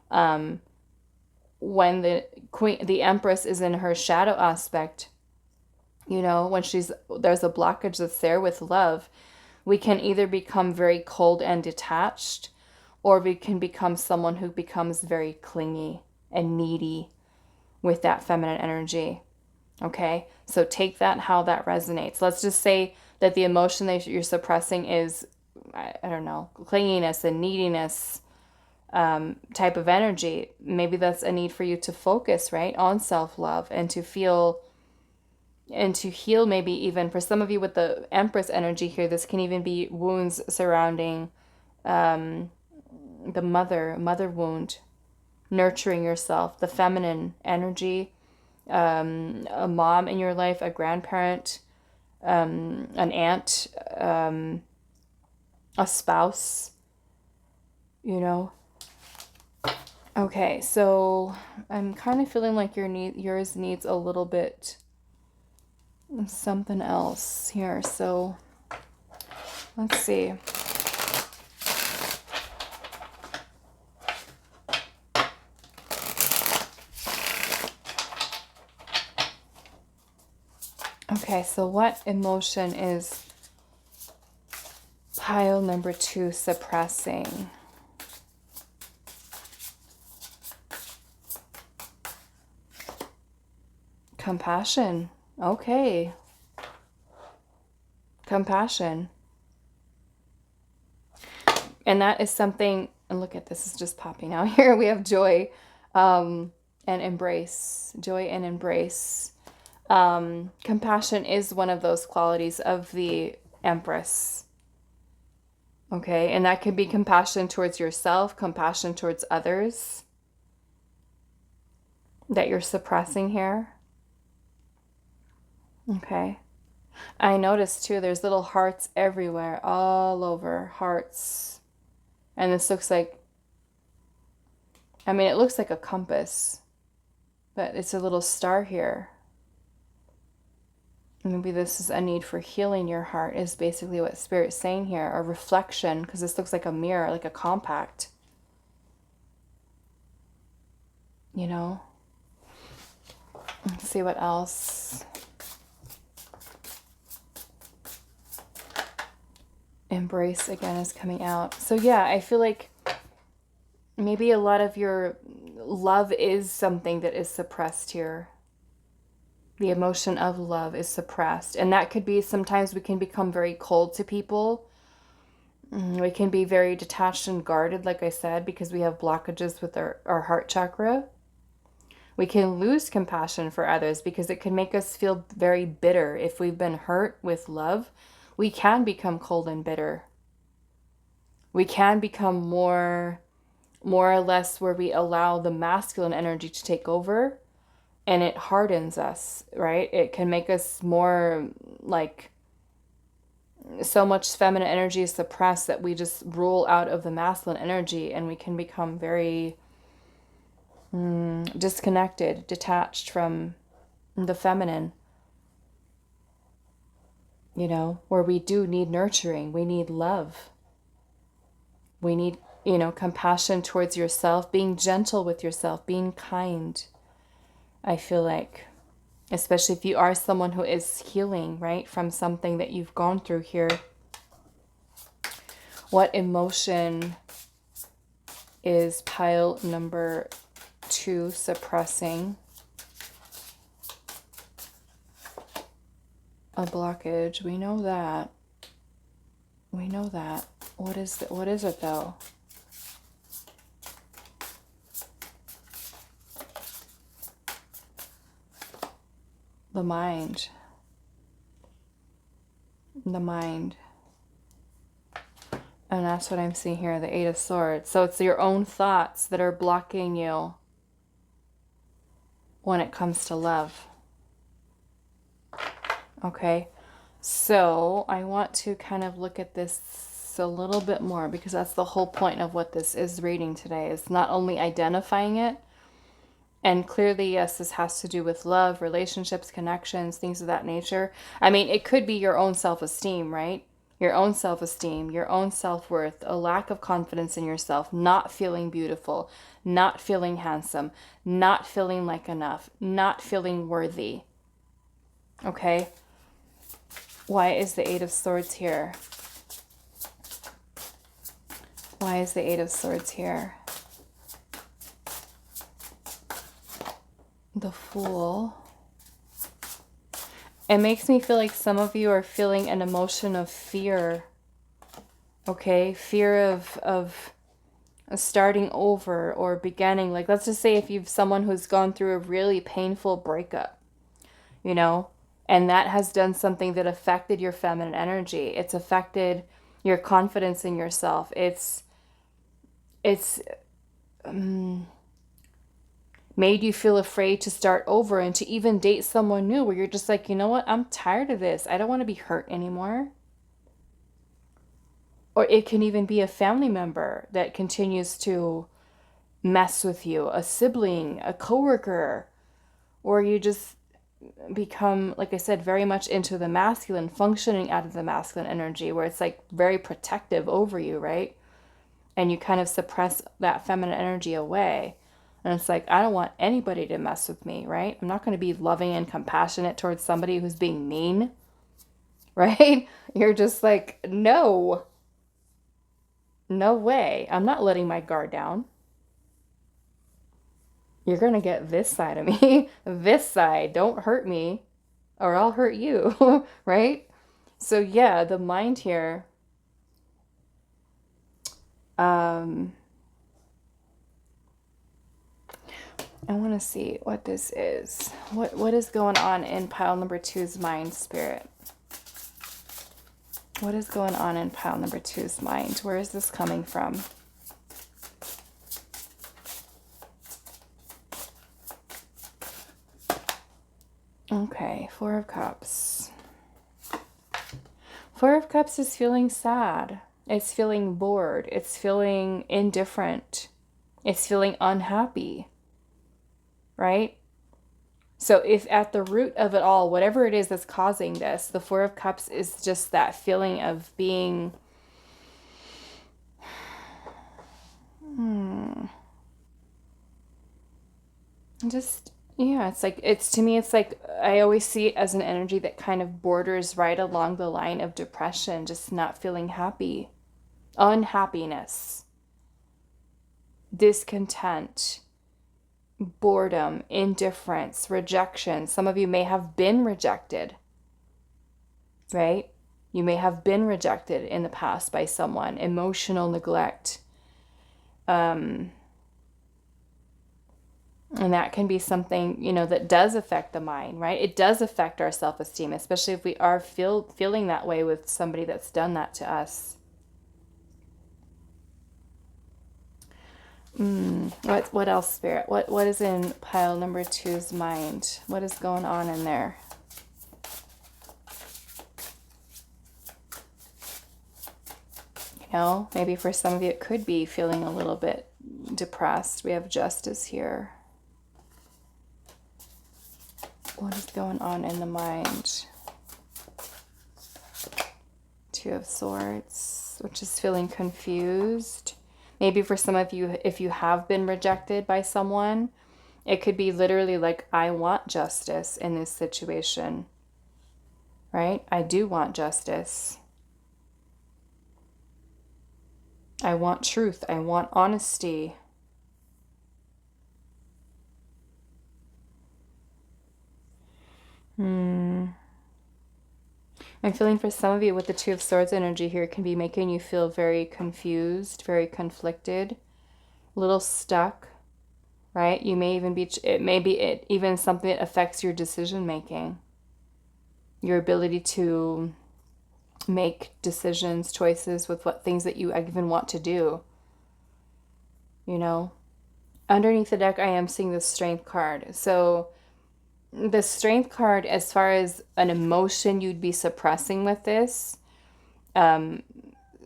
When the Empress is in her shadow aspect, when there's a blockage that's there with love, we can either become very cold and detached, or we can become someone who becomes very clingy and needy with that feminine energy. Okay, so take that how that resonates. Let's just say that the emotion that you're suppressing is, I don't know, clinginess and neediness type of energy. Maybe that's a need for you to focus, right, on self-love and to feel and to heal. Maybe even for some of you with the Empress energy here, this can even be wounds surrounding the mother wound, nurturing yourself, the feminine energy, a mom in your life, a grandparent, an aunt, a spouse, Okay, so I'm kind of feeling like yours needs a little bit something else here. So let's see. Okay, so what emotion is pile number 2 suppressing? Compassion. Okay. Compassion. And that is something, and look at this, is just popping out here. We have joy and embrace. Joy and embrace. Compassion is one of those qualities of the Empress. Okay, and that could be compassion towards yourself, compassion towards others that you're suppressing here. Okay. I noticed too, there's little hearts everywhere, all over, hearts. And this looks like, it looks like a compass, but it's a little star here. Maybe this is a need for healing your heart, is basically what Spirit's saying here, or reflection, because this looks like a mirror, like a compact. Let's see what else. Embrace again is coming out. So yeah, I feel like maybe a lot of your love is something that is suppressed here. The emotion of love is suppressed. And that could be, sometimes we can become very cold to people. We can be very detached and guarded, like I said, because we have blockages with our heart chakra. We can lose compassion for others because it can make us feel very bitter. If we've been hurt with love, we can become cold and bitter. We can become more or less where we allow the masculine energy to take over, and it hardens us, right? It can make us more like, so much feminine energy is suppressed that we just rule out of the masculine energy, and we can become very disconnected, detached from the feminine, where we do need nurturing, we need love, we need, compassion towards yourself, being gentle with yourself, being kind. I feel like, especially if you are someone who is healing, right, from something that you've gone through here. What emotion is pile number 2 suppressing? A blockage. We know that. We know that. What is it though? The mind. The mind. And that's what I'm seeing here, the 8 of Swords. So it's your own thoughts that are blocking you when it comes to love. Okay, so I want to kind of look at this a little bit more, because that's the whole point of what this is reading today, is not only identifying it, and clearly, yes, this has to do with love, relationships, connections, things of that nature. I mean, it could be your own self-esteem, right? Your own self-esteem, your own self-worth, a lack of confidence in yourself, not feeling beautiful, not feeling handsome, not feeling like enough, not feeling worthy. Okay? Why is the 8 of Swords here? Why is the 8 of Swords here? The Fool. It makes me feel like some of you are feeling an emotion of fear. Okay? Fear of starting over or beginning. Like, let's just say if you've someone who's gone through a really painful breakup, and that has done something that affected your feminine energy. It's affected your confidence in yourself. It's made you feel afraid to start over and to even date someone new, where you're just like, you know what? I'm tired of this. I don't want to be hurt anymore. Or it can even be a family member that continues to mess with you, a sibling, a coworker, or you just become, like I said, very much into the masculine, functioning out of the masculine energy, where it's like very protective over you, right? And you kind of suppress that feminine energy away. And it's like, I don't want anybody to mess with me, right? I'm not going to be loving and compassionate towards somebody who's being mean, right? You're just like, no way. I'm not letting my guard down. You're going to get this side of me. This side. Don't hurt me or I'll hurt you, right? So yeah, the mind here, I want to see what this is. What is going on in pile number 2's mind, Spirit? What is going on in pile number 2's mind? Where is this coming from? Okay, 4 of Cups. 4 of Cups is feeling sad. It's feeling bored. It's feeling indifferent. It's feeling unhappy, right? So if at the root of it all, whatever it is that's causing this, the 4 of Cups is just that feeling of being just, yeah, to me, it's like, I always see it as an energy that kind of borders right along the line of depression, just not feeling happy, unhappiness, discontent, boredom, indifference, rejection. Some of you may have been rejected, right? You may have been rejected in the past by someone, emotional neglect. And that can be something, that does affect the mind, right? It does affect our self-esteem, especially if we are feeling that way with somebody that's done that to us. What else, Spirit? What is in pile number two's mind? What is going on in there? You know, maybe for some of you it could be feeling a little bit depressed. We have Justice here. What is going on in the mind? Two of Swords, which is feeling confused. Maybe for some of you, if you have been rejected by someone, it could be literally like, I want justice in this situation, right? I do want justice. I want truth. I want honesty. I'm feeling for some of you with the Two of Swords energy here, it can be making you feel very confused, very conflicted, a little stuck, right? You may even be, it even something that affects your decision making, your ability to make decisions, choices with what things that you even want to do, you know? Underneath the deck, I am seeing the Strength card. So the Strength card, as far as an emotion you'd be suppressing with this,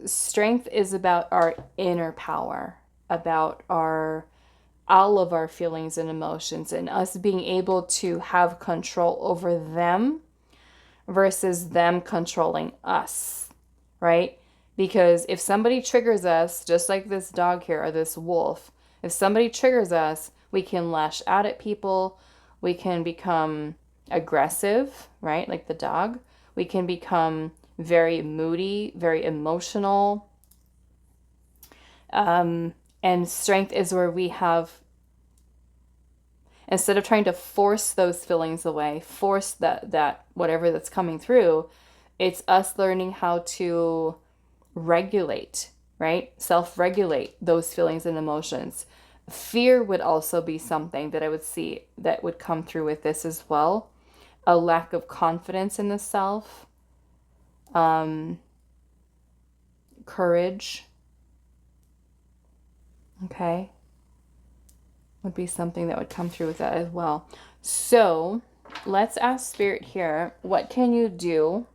Strength is about our inner power, about all of our feelings and emotions, and us being able to have control over them versus them controlling us, right? Because if somebody triggers us, just like this dog here or this wolf, if somebody triggers us, we can lash out at people. We can become aggressive, right? Like the dog. We can become very moody, very emotional. And Strength is where we have, instead of trying to force those feelings away, force that whatever that's coming through, it's us learning how to regulate, right? Self-regulate those feelings and emotions. Fear would also be something that I would see that would come through with this as well. A lack of confidence in the self. Courage. Okay. Would be something that would come through with that as well. So let's ask Spirit here, what can you do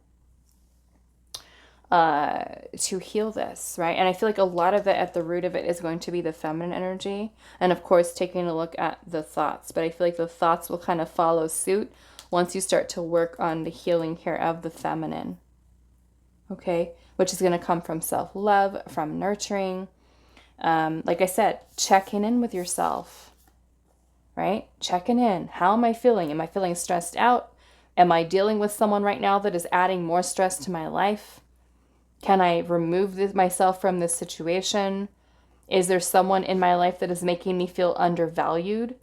to heal this, right? And I feel like a lot of it, at the root of it, is going to be the feminine energy. And of course, taking a look at the thoughts. But I feel like the thoughts will kind of follow suit once you start to work on the healing here of the feminine. Okay? Which is going to come from self-love, from nurturing. Like I said, checking in with yourself, right? Checking in. How am I feeling? Am I feeling stressed out? Am I dealing with someone right now that is adding more stress to my life? Can I remove myself from this situation? Is there someone in my life that is making me feel undervalued?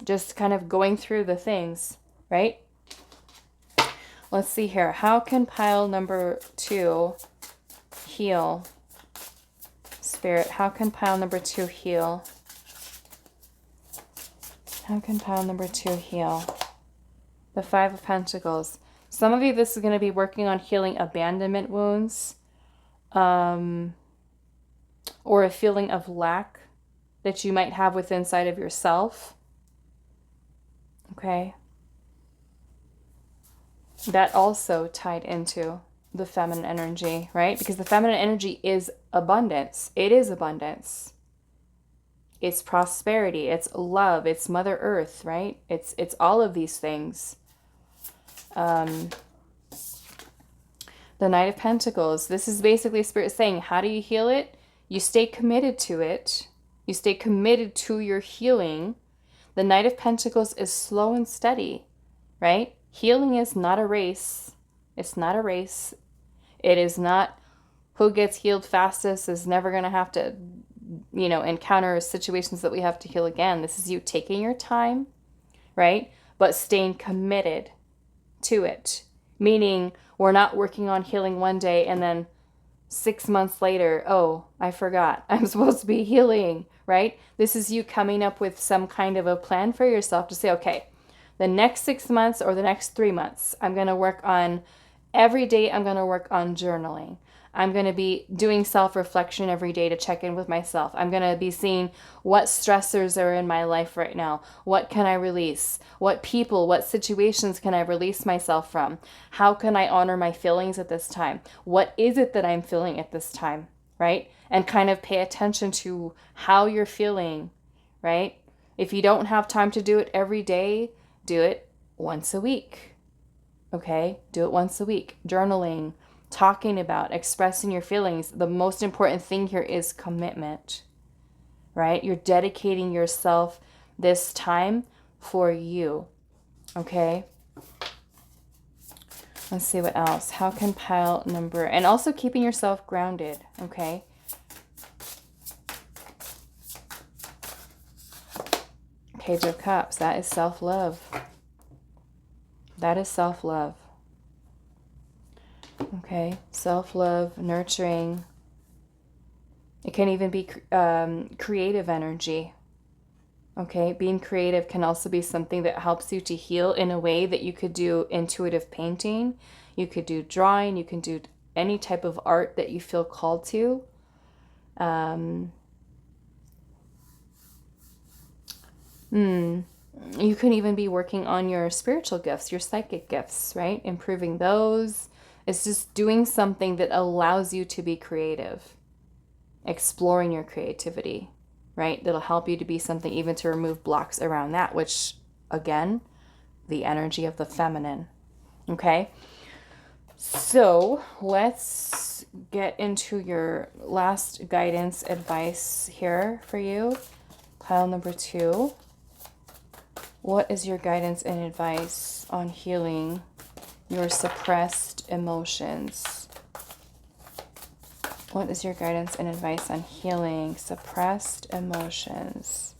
Just kind of going through the things, right? Let's see here. How can pile number 2 heal? Spirit, how can pile number 2 heal? How can pile number 2 heal? The 5 of Pentacles. Some of you, this is going to be working on healing abandonment wounds, or a feeling of lack that you might have within inside of yourself. Okay. That also tied into the feminine energy, right? Because the feminine energy is abundance. It is abundance. It's prosperity. It's love. It's Mother Earth, right? It's all of these things. The Knight of Pentacles. This is basically Spirit saying, how do you heal it? You stay committed to it. You stay committed to your healing. The Knight of Pentacles is slow and steady, right? Healing is not a race. It's not a race. It is not who gets healed fastest is never going to have to, encounter situations that we have to heal again. This is you taking your time, right? But staying committed to it. Meaning we're not working on healing one day and then 6 months later, oh, I forgot. I'm supposed to be healing, right? This is you coming up with some kind of a plan for yourself to say, okay, the next 6 months or the next 3 months, I'm going to work on, every day I'm going to work on journaling. I'm going to be doing self-reflection every day to check in with myself. I'm going to be seeing what stressors are in my life right now. What can I release? What people, what situations can I release myself from? How can I honor my feelings at this time? What is it that I'm feeling at this time, right? And kind of pay attention to how you're feeling, right? If you don't have time to do it every day, do it once a week, okay? Do it once a week. Journaling, talking about, expressing your feelings. The most important thing here is commitment, right? You're dedicating yourself this time for you, okay? Let's see what else. How can pile number, and also keeping yourself grounded, okay? Page of Cups, that is self-love. That is self-love. Okay, self-love, nurturing. It can even be creative energy. Okay, being creative can also be something that helps you to heal in a way that you could do intuitive painting. You could do drawing. You can do any type of art that you feel called to. You can even be working on your spiritual gifts, your psychic gifts, right? Improving those. It's just doing something that allows you to be creative, exploring your creativity, right? That'll help you to be something, even to remove blocks around that, which, again, the energy of the feminine, okay? So let's get into your last guidance advice here for you. Pile number 2. What is your guidance and advice on healing your suppressed emotions? What is your guidance and advice on healing suppressed emotions?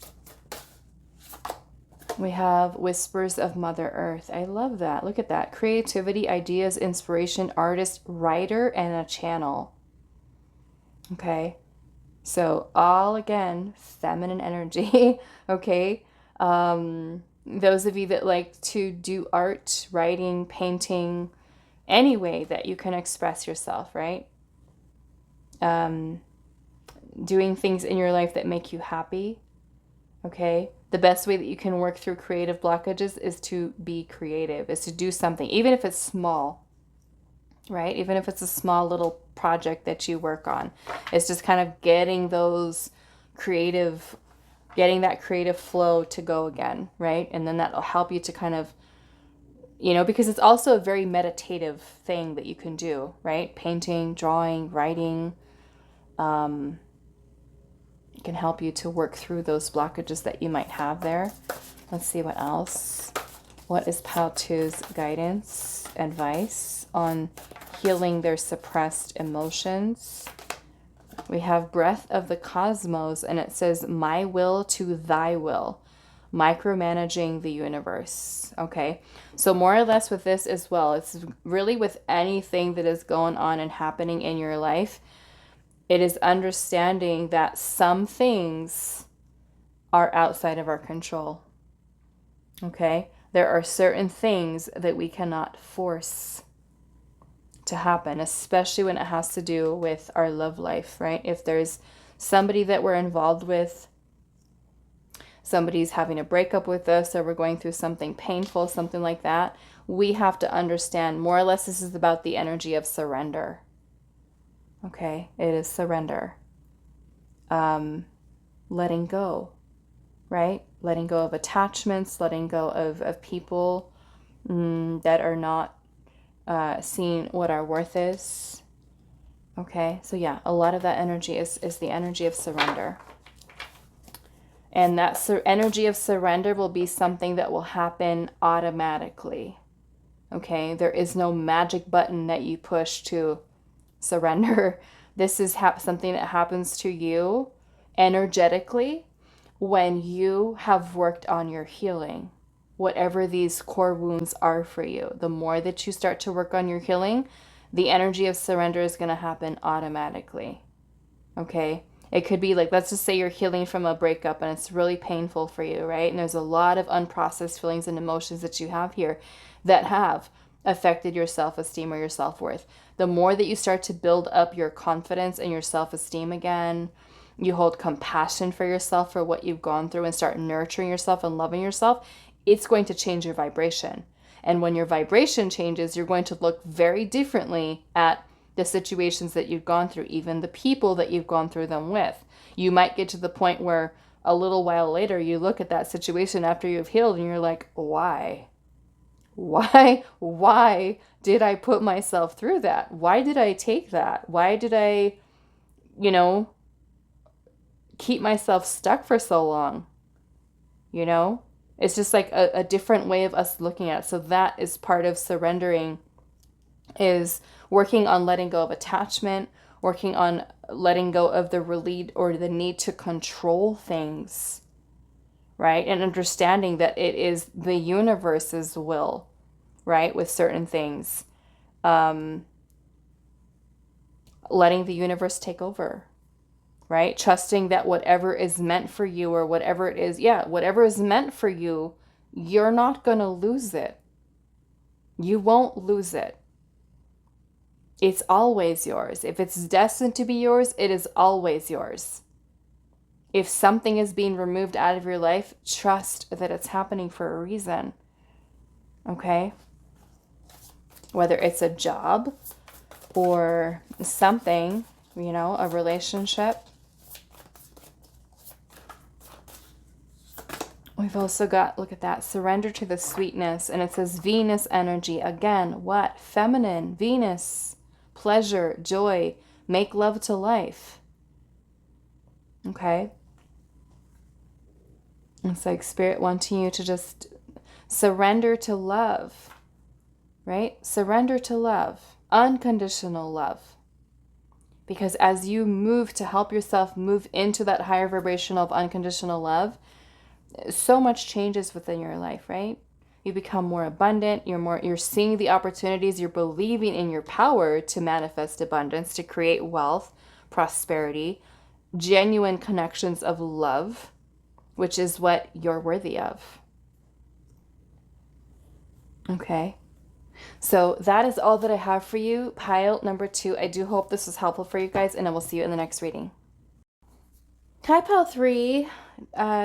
We have Whispers of Mother Earth. I love that. Look at that. Creativity, ideas, inspiration, artist, writer, and a channel. Okay. So all, again, feminine energy. Okay. Those of you that like to do art, writing, painting, any way that you can express yourself, right? Doing things in your life that make you happy, okay? The best way that you can work through creative blockages is to be creative, is to do something, even if it's small, right? Even if it's a small little project that you work on. It's just kind of getting that creative flow to go again, right? And then that'll help you to kind of, because it's also a very meditative thing that you can do, right? Painting, drawing, writing, it can help you to work through those blockages that you might have there. Let's see what else. What is Pile 2's guidance, advice on healing their suppressed emotions? We have Breath of the Cosmos, and it says, my will to thy will, micromanaging the universe. Okay, so more or less with this as well, it's really with anything that is going on and happening in your life, it is understanding that some things are outside of our control. Okay, there are certain things that we cannot force to happen, especially when it has to do with our love life, right? If there's somebody that we're involved with, somebody's having a breakup with us, or we're going through something painful, something like that, we have to understand, more or less, this is about the energy of surrender. Okay, it is surrender. Letting go, right? Letting go of attachments, letting go of people that are not seeing what our worth is. Okay, so yeah, a lot of that energy is the energy of surrender. And that energy of surrender will be something that will happen automatically. Okay, there is no magic button that you push to surrender. This is something that happens to you energetically when you have worked on your healing. Whatever these core wounds are for you, the more that you start to work on your healing, the energy of surrender is going to happen automatically. Okay? It could be like, let's just say you're healing from a breakup and it's really painful for you, right? And there's a lot of unprocessed feelings and emotions that you have here that have affected your self-esteem or your self-worth. the more that you start to build up your confidence and your self-esteem again, you hold compassion for yourself for what you've gone through and start nurturing yourself and loving yourself, it's going to change your vibration. And when your vibration changes, you're going to look very differently at the situations that you've gone through, even the people that you've gone through them with. You might get to the point where a little while later, you look at that situation after you've healed and you're like, why? Why did I put myself through that? Why did I take that? Why did I, keep myself stuck for so long? It's just like a different way of us looking at it. So that is part of surrendering, is working on letting go of attachment, working on letting go of the need to control things, right? And understanding that it is the universe's will, right? With certain things, letting the universe take over, right? Trusting that whatever is meant for you, or whatever it is, whatever is meant for you, you're not going to lose it. You won't lose it. It's always yours. If it's destined to be yours, it is always yours. If something is being removed out of your life, trust that it's happening for a reason. Okay? Whether it's a job or something, a relationship. We've also got, look at that, surrender to the sweetness. And it says Venus energy. Again, what? Feminine, Venus, pleasure, joy, make love to life. Okay? It's like Spirit wanting you to just surrender to love, right? Surrender to love, unconditional love. Because as you move to help yourself move into that higher vibration of unconditional love, so much changes within your life, right? You become more abundant, you're seeing the opportunities, you're believing in your power to manifest abundance, to create wealth, prosperity, genuine connections of love, which is what you're worthy of. Okay. So that is all that I have for you, pile number 2. I do hope this was helpful for you guys, and I will see you in the next reading. Hi, pile 3.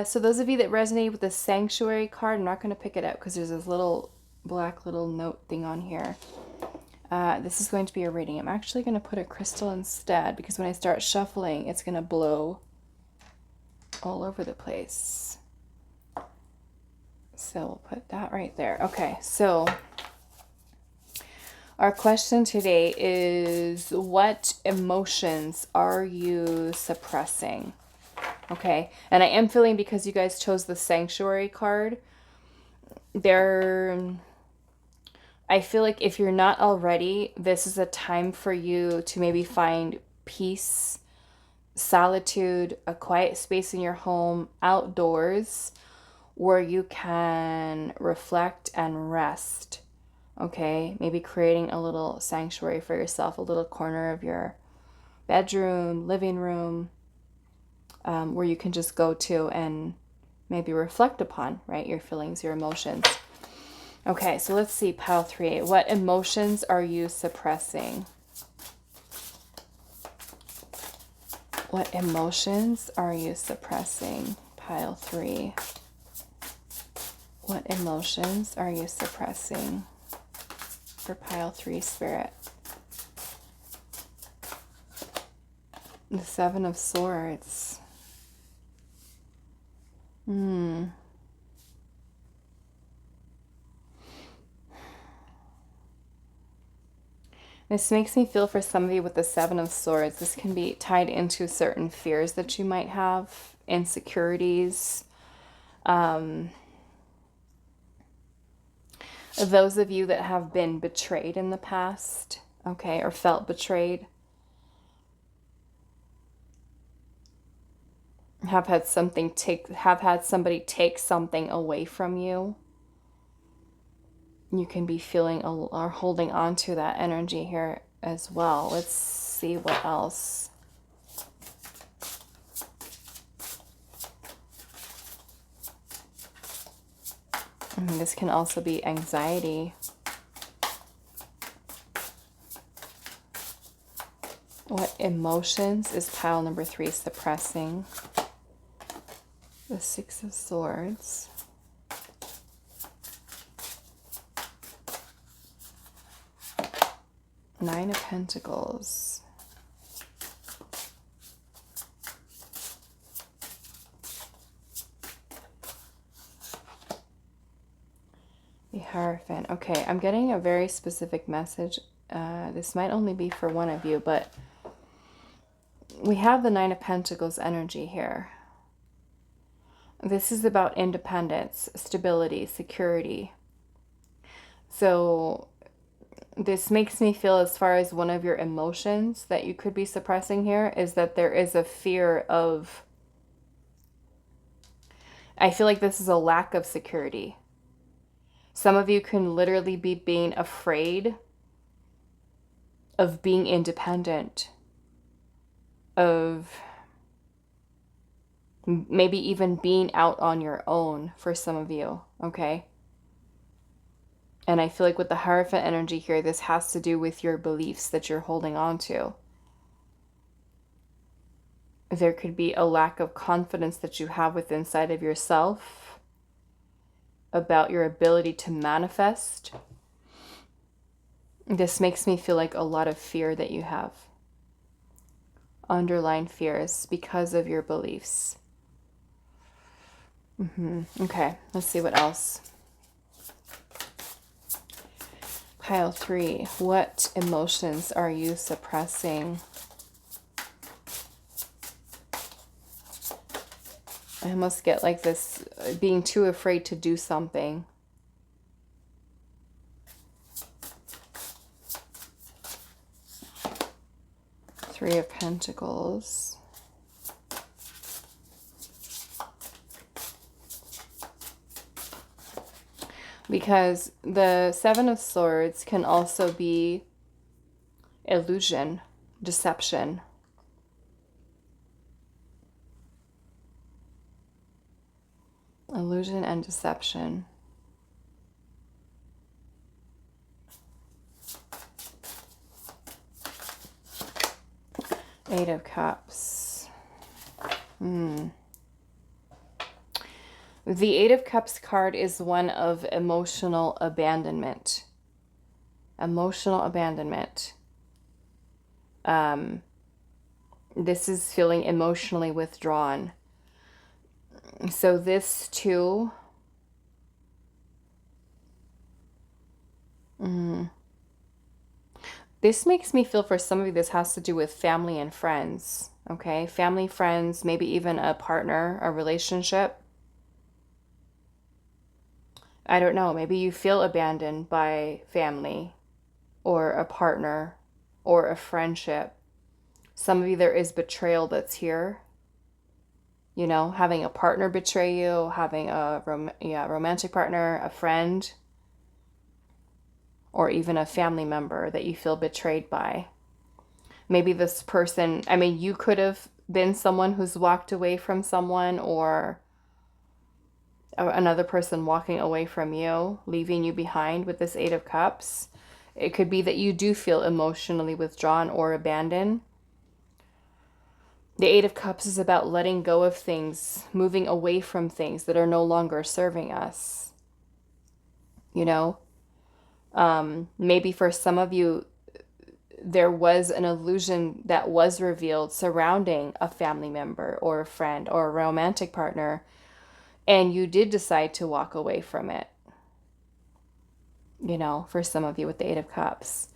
So those of you that resonate with the Sanctuary card, I'm not going to pick it up because there's this little black little note thing on here. This is going to be a reading. I'm actually going to put a crystal instead, because when I start shuffling, it's going to blow all over the place. So we'll put that right there. Okay, so our question today is, what emotions are you suppressing? Okay, and I am feeling, because you guys chose the Sanctuary card, I feel like if you're not already, this is a time for you to maybe find peace, solitude, a quiet space in your home, outdoors, where you can reflect and rest. Okay, maybe creating a little sanctuary for yourself, a little corner of your bedroom, living room, where you can just go to and maybe reflect upon, right, your feelings, your emotions. Okay, so let's see, pile 3. What emotions are you suppressing? What emotions are you suppressing? Pile 3. What emotions are you suppressing? For pile 3, Spirit. The 7 of Swords. This makes me feel, for some of you with the 7 of Swords, this can be tied into certain fears that you might have, insecurities. Those of you that have been betrayed in the past, okay, or felt betrayed, have had somebody take something away from you. You can be feeling or holding on to that energy here as well. Let's see what else. This can also be anxiety. What emotions is pile number 3 suppressing? The 6 of Swords. Nine of Pentacles. The Hierophant. Okay, I'm getting a very specific message. This might only be for one of you, but we have the Nine of Pentacles energy here. This is about independence, stability, security. So this makes me feel, as far as one of your emotions that you could be suppressing here, is that there is a fear of, I feel like this is a lack of security. Some of you can literally be being afraid of being independent, of maybe even being out on your own for some of you, okay? And I feel like with the Hierophant energy here, this has to do with your beliefs that you're holding on to. There could be a lack of confidence that you have within inside of yourself about your ability to manifest. This makes me feel like a lot of fear that you have. Underlying fears because of your beliefs. Okay, let's see what else. Pile 3. What emotions are you suppressing? I almost get like this, being too afraid to do something. Three of Pentacles. Because the Seven of Swords can also be illusion, deception. Illusion and deception. Eight of Cups. The Eight of Cups card is one of emotional abandonment. Emotional abandonment. This is feeling emotionally withdrawn. So this too, this makes me feel, for some of you, this has to do with family and friends, okay? Family, friends, maybe even a partner, a relationship. I don't know, maybe you feel abandoned by family or a partner or a friendship. Some of you, there is betrayal that's here. You know, having a partner betray you, having a romantic partner, a friend, or even a family member that you feel betrayed by. Maybe this person, I mean, you could have been someone who's walked away from someone, or another person walking away from you, leaving you behind with this Eight of Cups. It could be that you do feel emotionally withdrawn or abandoned. The Eight of Cups is about letting go of things, moving away from things that are no longer serving us. You know, maybe for some of you, there was an illusion that was revealed surrounding a family member or a friend or a romantic partner, and you did decide to walk away from it. You know, for some of you with the Eight of Cups.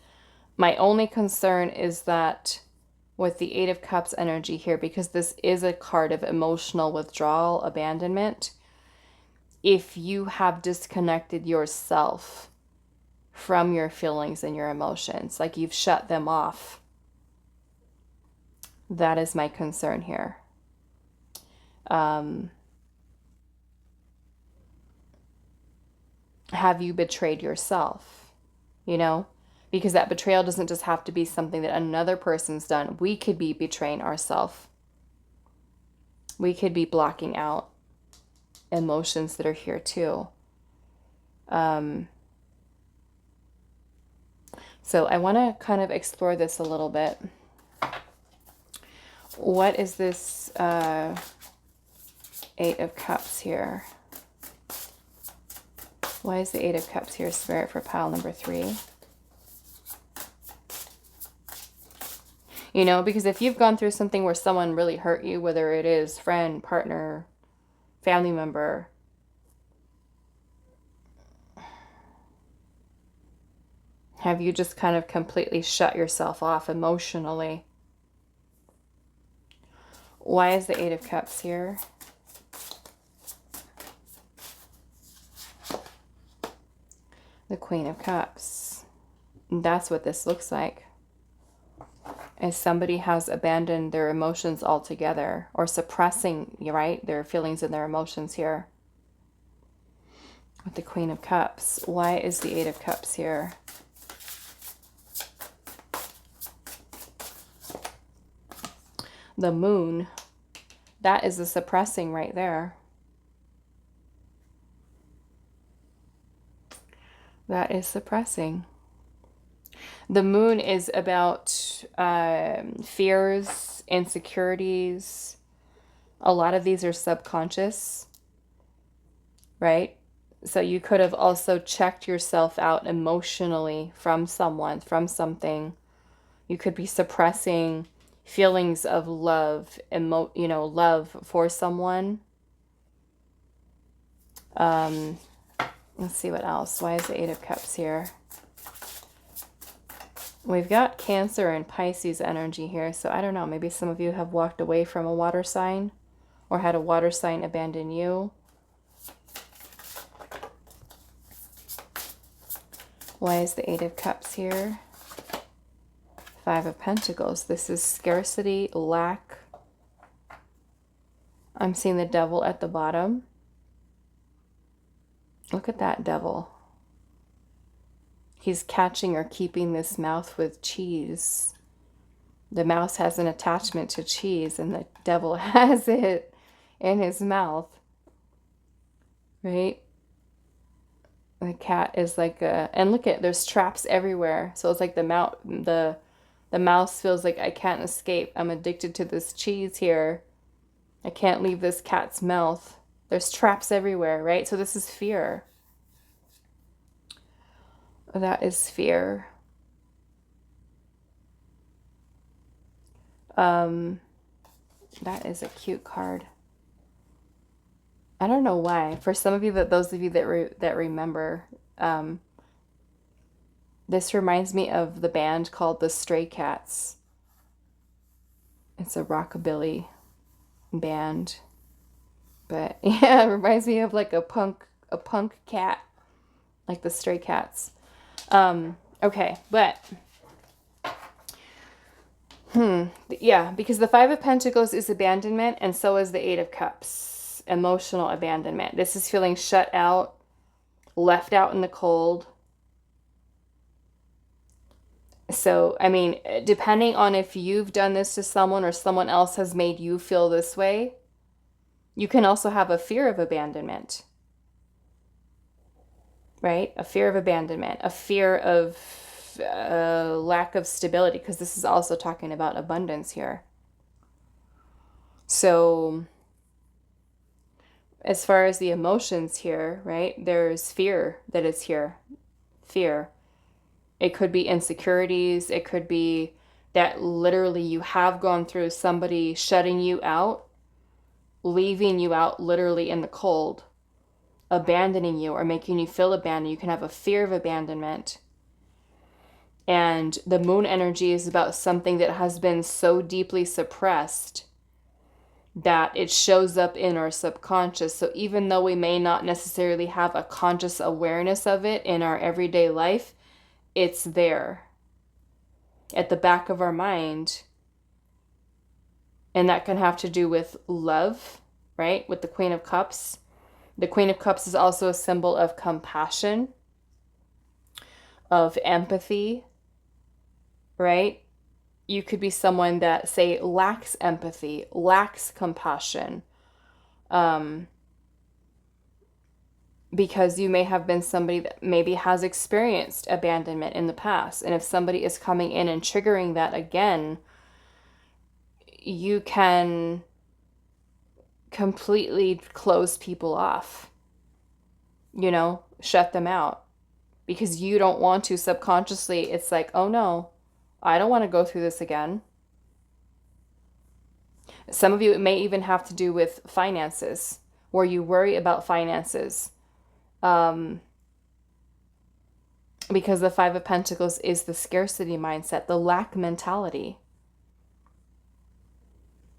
My only concern is that with the Eight of Cups energy here, because this is a card of emotional withdrawal, abandonment, if you have disconnected yourself from your feelings and your emotions, like you've shut them off, that is my concern here. Have you betrayed yourself? You know? Because that betrayal doesn't just have to be something that another person's done. We could be betraying ourselves. We could be blocking out emotions that are here too. So I want to kind of explore this a little bit. What is this Eight of Cups here? Why is the Eight of Cups here, Spirit, for pile number 3? You know, because if you've gone through something where someone really hurt you, whether it is friend, partner, family member, have you just kind of completely shut yourself off emotionally? Why is the Eight of Cups here? The Queen of Cups. That's what this looks like. As somebody has abandoned their emotions altogether, or suppressing, right, their feelings and their emotions here. With the Queen of Cups. Why is the Eight of Cups here? The Moon. That is the suppressing right there. That is suppressing. The Moon is about fears, insecurities. A lot of these are subconscious, right? So you could have also checked yourself out emotionally from someone, from something. You could be suppressing feelings of love, love for someone. Let's see what else. Why is the Eight of Cups here? We've got Cancer and Pisces energy here. So I don't know. Maybe some of you have walked away from a water sign or had a water sign abandon you. Why is the Eight of Cups here? Five of Pentacles. This is scarcity, lack. I'm seeing the Devil at the bottom. Look at that Devil. He's catching or keeping this mouth with cheese. The mouse has an attachment to cheese and the Devil has it in his mouth. Right? The cat is like a... And look at, there's traps everywhere. So it's like the mouse feels like, I can't escape. I'm addicted to this cheese here. I can't leave this cat's mouth. There's traps everywhere, right? So this is fear. That is fear. That is a cute card. I don't know why. For some of you, those of you that remember, this reminds me of the band called the Stray Cats. It's a rockabilly band. But yeah, it reminds me of like a punk cat, like the Stray Cats. Okay, but yeah, because the Five of Pentacles is abandonment, and so is the Eight of Cups, emotional abandonment. This is feeling shut out, left out in the cold. So, I mean, depending on if you've done this to someone or someone else has made you feel this way, you can also have a fear of abandonment. Right? A fear of abandonment, a fear of lack of stability, because this is also talking about abundance here. So as far as the emotions here, right, there's fear that is here. Fear. It could be insecurities. It could be that literally you have gone through somebody shutting you out, leaving you out literally in the cold, abandoning you or making you feel abandoned. You can have a fear of abandonment. And the Moon energy is about something that has been so deeply suppressed that it shows up in our subconscious. So even though we may not necessarily have a conscious awareness of it in our everyday life, it's there at the back of our mind. And that can have to do with love, right? With the Queen of Cups. The Queen of Cups is also a symbol of compassion, of empathy, right? You could be someone that, say, lacks empathy, lacks compassion, because you may have been somebody that maybe has experienced abandonment in the past. And if somebody is coming in and triggering that again, you can completely close people off, you know, shut them out because you don't want to subconsciously. It's like, oh no, I don't want to go through this again. Some of you, it may even have to do with finances, where you worry about finances. Because the Five of Pentacles is the scarcity mindset, the lack mentality.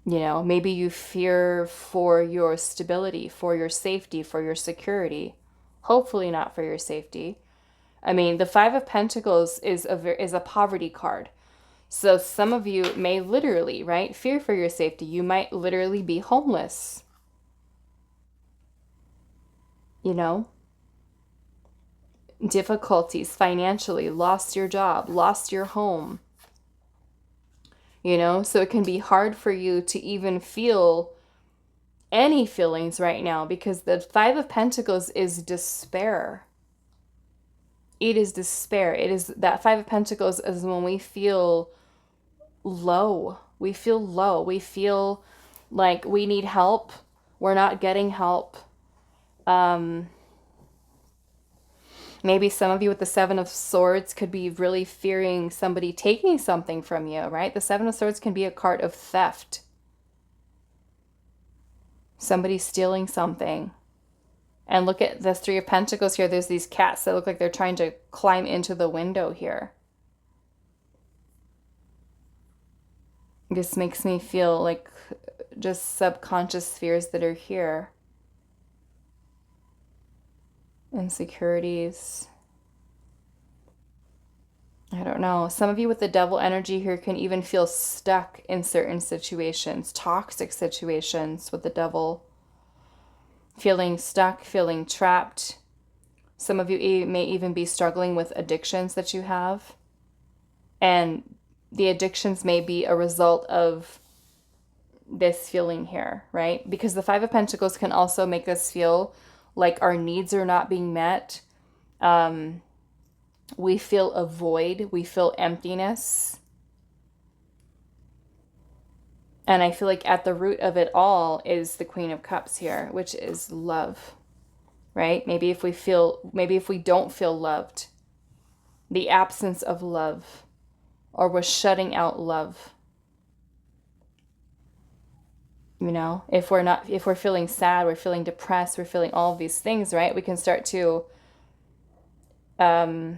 You know, maybe you fear for your stability, for your safety, for your security. Hopefully not for your safety. I mean, the Five of Pentacles is a poverty card. So some of you may literally, right, fear for your safety. You might literally be homeless. You know? Difficulties financially, lost your job, lost your home. You know, so it can be hard for you to even feel any feelings right now because the Five of Pentacles is despair. It is despair. It is that Five of Pentacles is when we feel low. We feel low. We feel like we need help. We're not getting help. Maybe some of you with the Seven of Swords could be really fearing somebody taking something from you, right? The Seven of Swords can be a card of theft. Somebody stealing something. And look at the Three of Pentacles here. There's these cats that look like they're trying to climb into the window here. This makes me feel like just subconscious fears that are here. Insecurities. I don't know. Some of you with the Devil energy here can even feel stuck in certain situations, toxic situations with the Devil. Feeling stuck, feeling trapped. Some of you may even be struggling with addictions that you have. And the addictions may be a result of this feeling here, right? Because the Five of Pentacles can also make us feel like our needs are not being met. We feel a void. We feel emptiness. And I feel like at the root of it all is the Queen of Cups here, which is love, right? Maybe if we don't feel loved, the absence of love, or we're shutting out love. You know, if we're feeling sad, we're feeling depressed, we're feeling all of these things, right? We can start to, what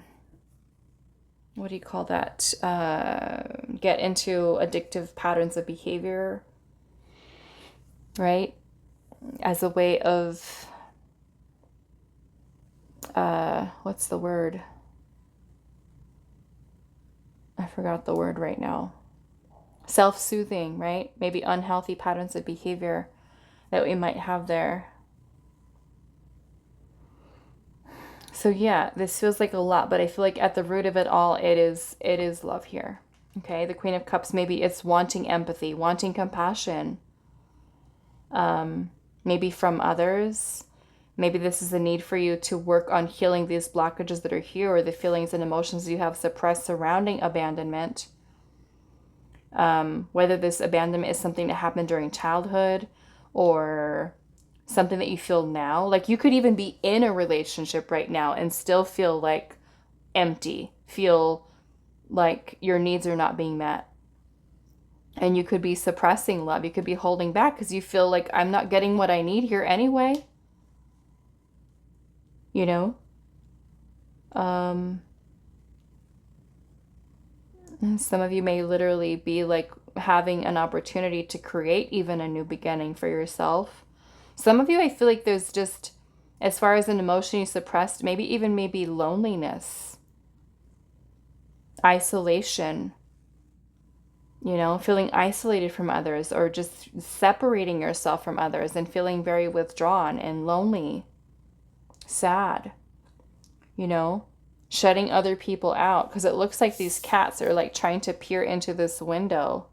do you call that? Get into addictive patterns of behavior, right? As a way of, what's the word? I forgot the word right now. Self-soothing, right? Maybe unhealthy patterns of behavior that we might have there. So yeah, this feels like a lot, but I feel like at the root of it all, it is love here. Okay, the Queen of Cups, maybe it's wanting empathy, wanting compassion. Maybe from others. Maybe this is a need for you to work on healing these blockages that are here, or the feelings and emotions you have suppressed surrounding abandonment. Whether this abandonment is something that happened during childhood or something that you feel now. Like you could even be in a relationship right now and still feel like empty, feel like your needs are not being met. And you could be suppressing love. You could be holding back because you feel like I'm not getting what I need here anyway. You know? And some of you may literally be like having an opportunity to create even a new beginning for yourself. Some of you, I feel like there's just, as far as an emotion you suppressed, maybe loneliness, isolation, you know, feeling isolated from others, or just separating yourself from others and feeling very withdrawn and lonely, sad, you know, shutting other people out, because it looks like these cats are like trying to peer into this window.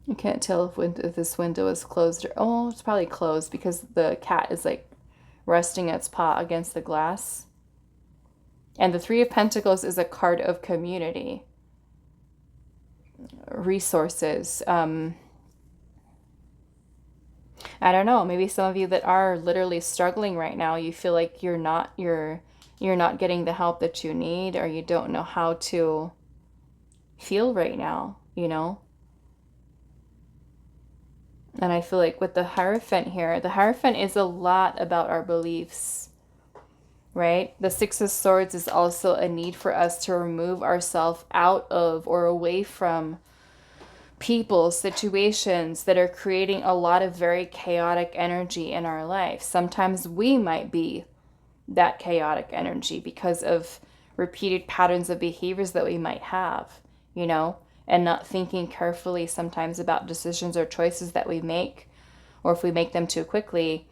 You can't tell if this window is closed or, oh, it's probably closed because the cat is like resting its paw against the glass. And the Three of Pentacles is a card of community. resources. I don't know, maybe some of you that are literally struggling right now, you feel like you're not getting the help that you need, or you don't know how to feel right now, you know? And I feel like with the Hierophant here, the Hierophant is a lot about our beliefs, right? The Six of Swords is also a need for us to remove ourselves out of or away from people, situations that are creating a lot of very chaotic energy in our life. Sometimes we might be that chaotic energy because of repeated patterns of behaviors that we might have, you know, and not thinking carefully sometimes about decisions or choices that we make, or if we make them too quickly,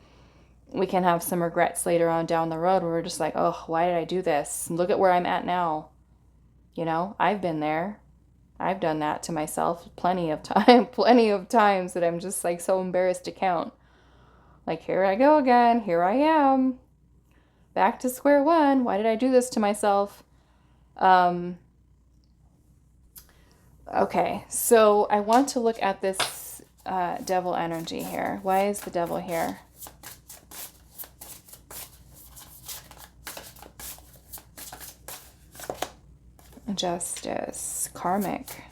we can have some regrets later on down the road where we're just like, oh, why did I do this? Look at where I'm at now. You know, I've been there. I've done that to myself plenty of times that I'm just like so embarrassed to count. Like, here I go again. Here I am. Back to square one. Why did I do this to myself? Okay, so I want to look at this devil energy here. Why is the devil here? Justice. Karmic.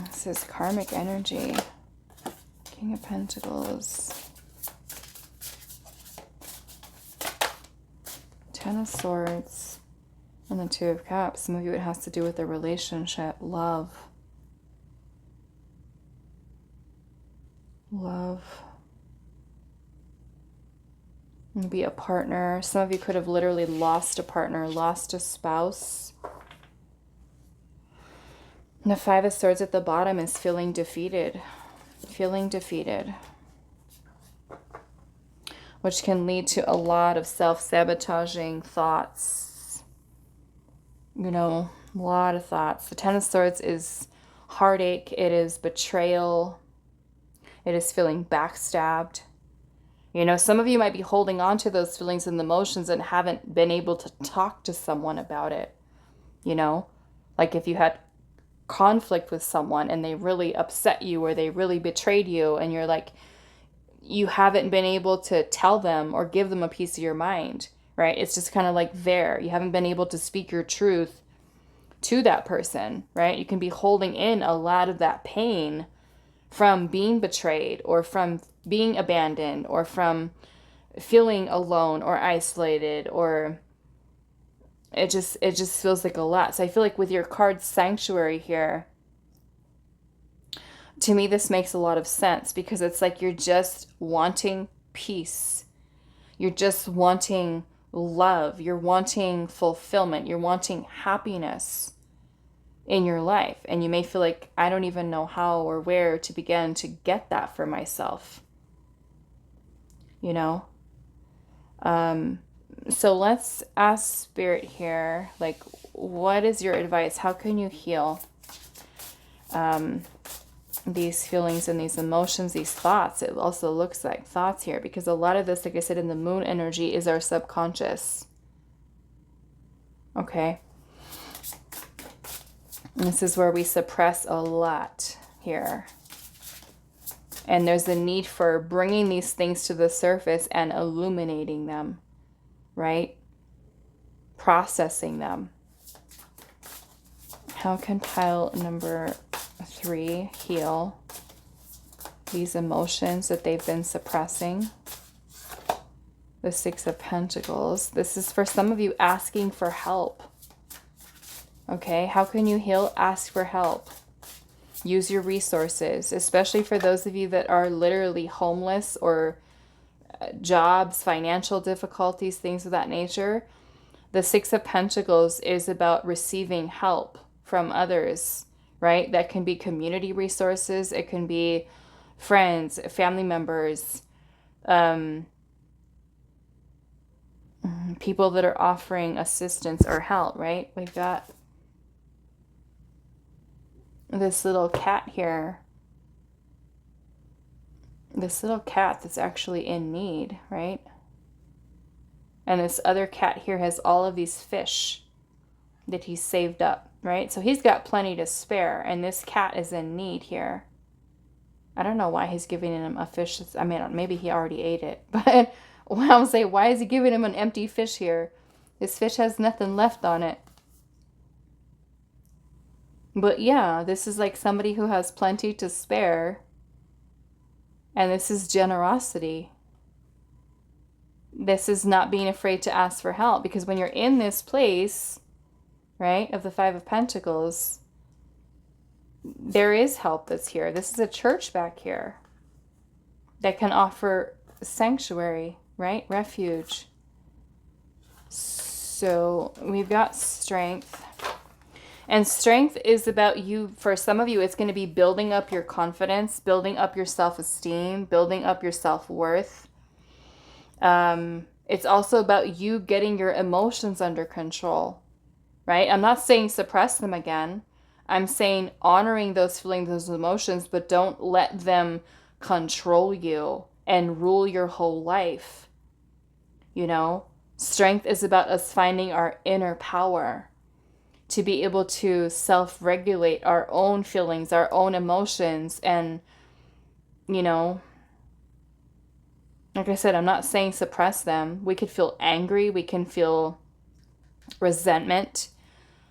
This is karmic energy. King of Pentacles. Ten of Swords. And the Two of Cups. Some of you, it has to do with a relationship. Love. Love. Maybe a partner. Some of you could have literally lost a partner, lost a spouse. And the Five of Swords at the bottom is feeling defeated. Feeling defeated. Which can lead to a lot of self-sabotaging thoughts. You know, a lot of thoughts. The Ten of Swords is heartache. It is betrayal. It is feeling backstabbed. You know, some of you might be holding on to those feelings and emotions and haven't been able to talk to someone about it. You know, like if you had conflict with someone and they really upset you or they really betrayed you, and you're like, you haven't been able to tell them or give them a piece of your mind, right? It's just kind of like there. You haven't been able to speak your truth to that person, right? You can be holding in a lot of that pain from being betrayed or from being abandoned or from feeling alone or isolated, or it just feels like a lot. So I feel like with your card Sanctuary here, to me this makes a lot of sense, because it's like you're just wanting peace. You're just wanting love. You're wanting fulfillment. You're wanting happiness in your life. And you may feel like, I don't even know how or where to begin to get that for myself. You know? So let's ask Spirit here, like, what is your advice? How can you heal these feelings and these emotions, these thoughts? It also looks like thoughts here, because a lot of this, like I said, in the moon energy is our subconscious. Okay. And this is where we suppress a lot here. And there's a need for bringing these things to the surface and illuminating them, right? Processing them. How can pile number 3 heal these emotions that they've been suppressing? The Six of Pentacles. This is for some of you asking for help. Okay, how can you heal? Ask for help. Use your resources, especially for those of you that are literally homeless or jobs, financial difficulties, things of that nature. The Six of Pentacles is about receiving help from others, right? That can be community resources. It can be friends, family members, people that are offering assistance or help, right? We've got this little cat here. This little cat that's actually in need, right? And this other cat here has all of these fish that he saved up. right? So he's got plenty to spare, and this cat is in need here. I don't know why he's giving him a fish. I mean, maybe he already ate it, but I would say, why is he giving him an empty fish here? This fish has nothing left on it. But yeah, this is like somebody who has plenty to spare, and this is generosity. This is not being afraid to ask for help, because when you're in this place, right, of the Five of Pentacles, there is help that's here. This is a church back here that can offer sanctuary, right? Refuge. So we've got strength. And strength is about you. For some of you, it's going to be building up your confidence, building up your self-esteem, building up your self-worth. It's also about you getting your emotions under control, right? I'm not saying suppress them again. I'm saying honoring those feelings, those emotions, but don't let them control you and rule your whole life. You know, strength is about us finding our inner power to be able to self-regulate our own feelings, our own emotions. And, you know, like I said, I'm not saying suppress them. We could feel angry. We can feel resentment.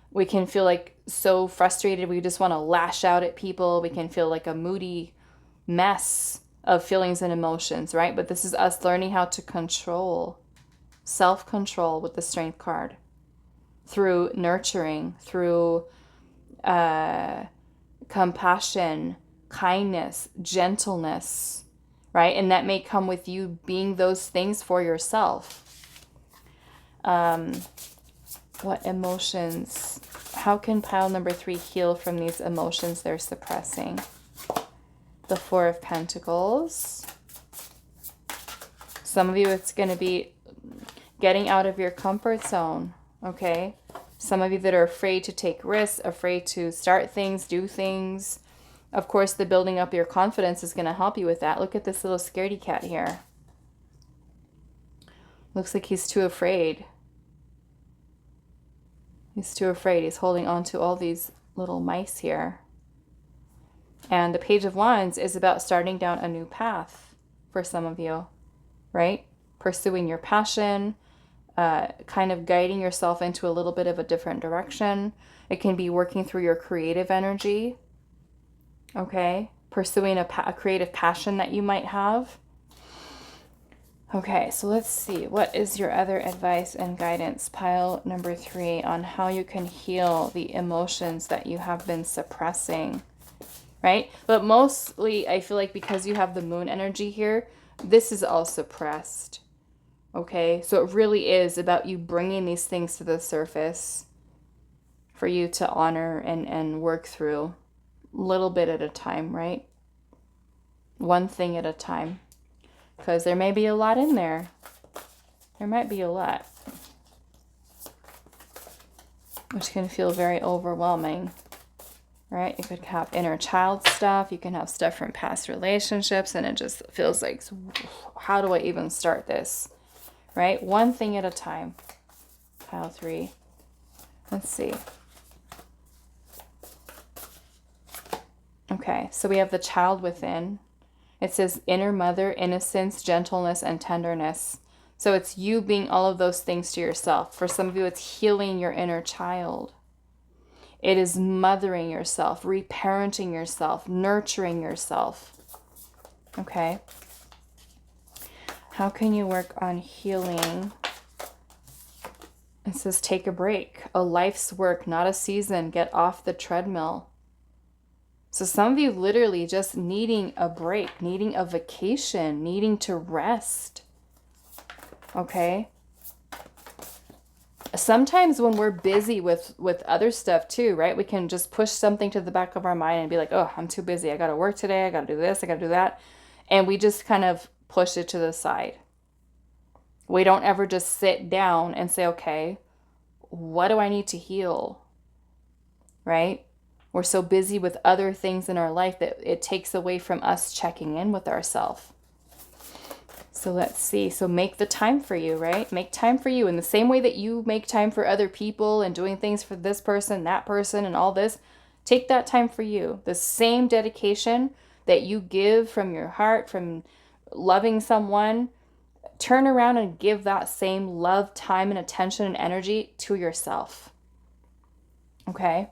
We can feel like so frustrated. We just want to lash out at people. We can feel like a moody mess of feelings and emotions, right? But this is us learning how to control, self-control with the Strength card through nurturing, through compassion, kindness, gentleness, right? And that may come with you being those things for yourself. What emotions? How can pile number 3 heal from these emotions they're suppressing? The Four of Pentacles. Some of you, it's going to be getting out of your comfort zone, okay? Some of you that are afraid to take risks, afraid to start things, do things. Of course, the building up your confidence is going to help you with that. Look at this little scaredy cat here. Looks like he's too afraid. He's too afraid. He's holding on to all these little mice here. And the Page of Wands is about starting down a new path for some of you, right? Pursuing your passion, kind of guiding yourself into a little bit of a different direction. It can be working through your creative energy, okay? Pursuing a creative passion that you might have. Okay, so let's see. What is your other advice and guidance, pile number 3, on how you can heal the emotions that you have been suppressing, right? But mostly, I feel like because you have the moon energy here, this is all suppressed, okay? So it really is about you bringing these things to the surface for you to honor and work through a little bit at a time, right? One thing at a time. Because there may be a lot in there. There might be a lot. Which can feel very overwhelming. Right? You could have inner child stuff. You can have stuff from past relationships. And it just feels like, how do I even start this? Right? One thing at a time. Pile 3. Let's see. Okay. So we have the child within. It says inner mother, innocence, gentleness, and tenderness. So it's you being all of those things to yourself. For some of you, it's healing your inner child. It is mothering yourself, reparenting yourself, nurturing yourself. Okay. How can you work on healing? It says take a break. A life's work, not a season. Get off the treadmill. So some of you literally just needing a break, needing a vacation, needing to rest. Okay? Sometimes when we're busy with other stuff too, right? We can just push something to the back of our mind and be like, oh, I'm too busy. I got to work today. I got to do this. I got to do that. And we just kind of push it to the side. We don't ever just sit down and say, okay, what do I need to heal? Right? We're so busy with other things in our life that it takes away from us checking in with ourselves. So let's see. So make the time for you, right? Make time for you in the same way that you make time for other people and doing things for this person, that person, and all this. Take that time for you. The same dedication that you give from your heart, from loving someone, turn around and give that same love, time, and attention and energy to yourself. Okay?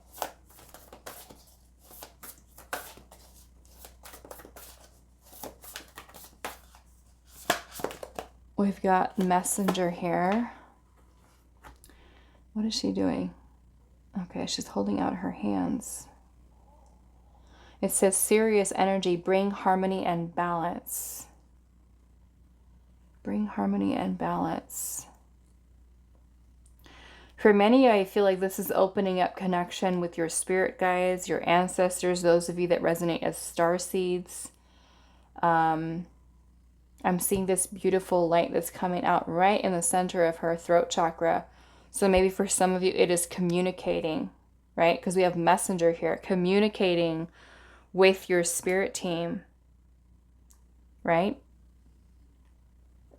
We've got Messenger here. What is she doing? Okay, she's holding out her hands. It says, serious energy, bring harmony and balance. Bring harmony and balance. For many, I feel like this is opening up connection with your spirit guides, your ancestors, those of you that resonate as starseeds. I'm seeing this beautiful light that's coming out right in the center of her throat chakra. So maybe for some of you, it is communicating, right? Because we have messenger here, communicating with your spirit team, right?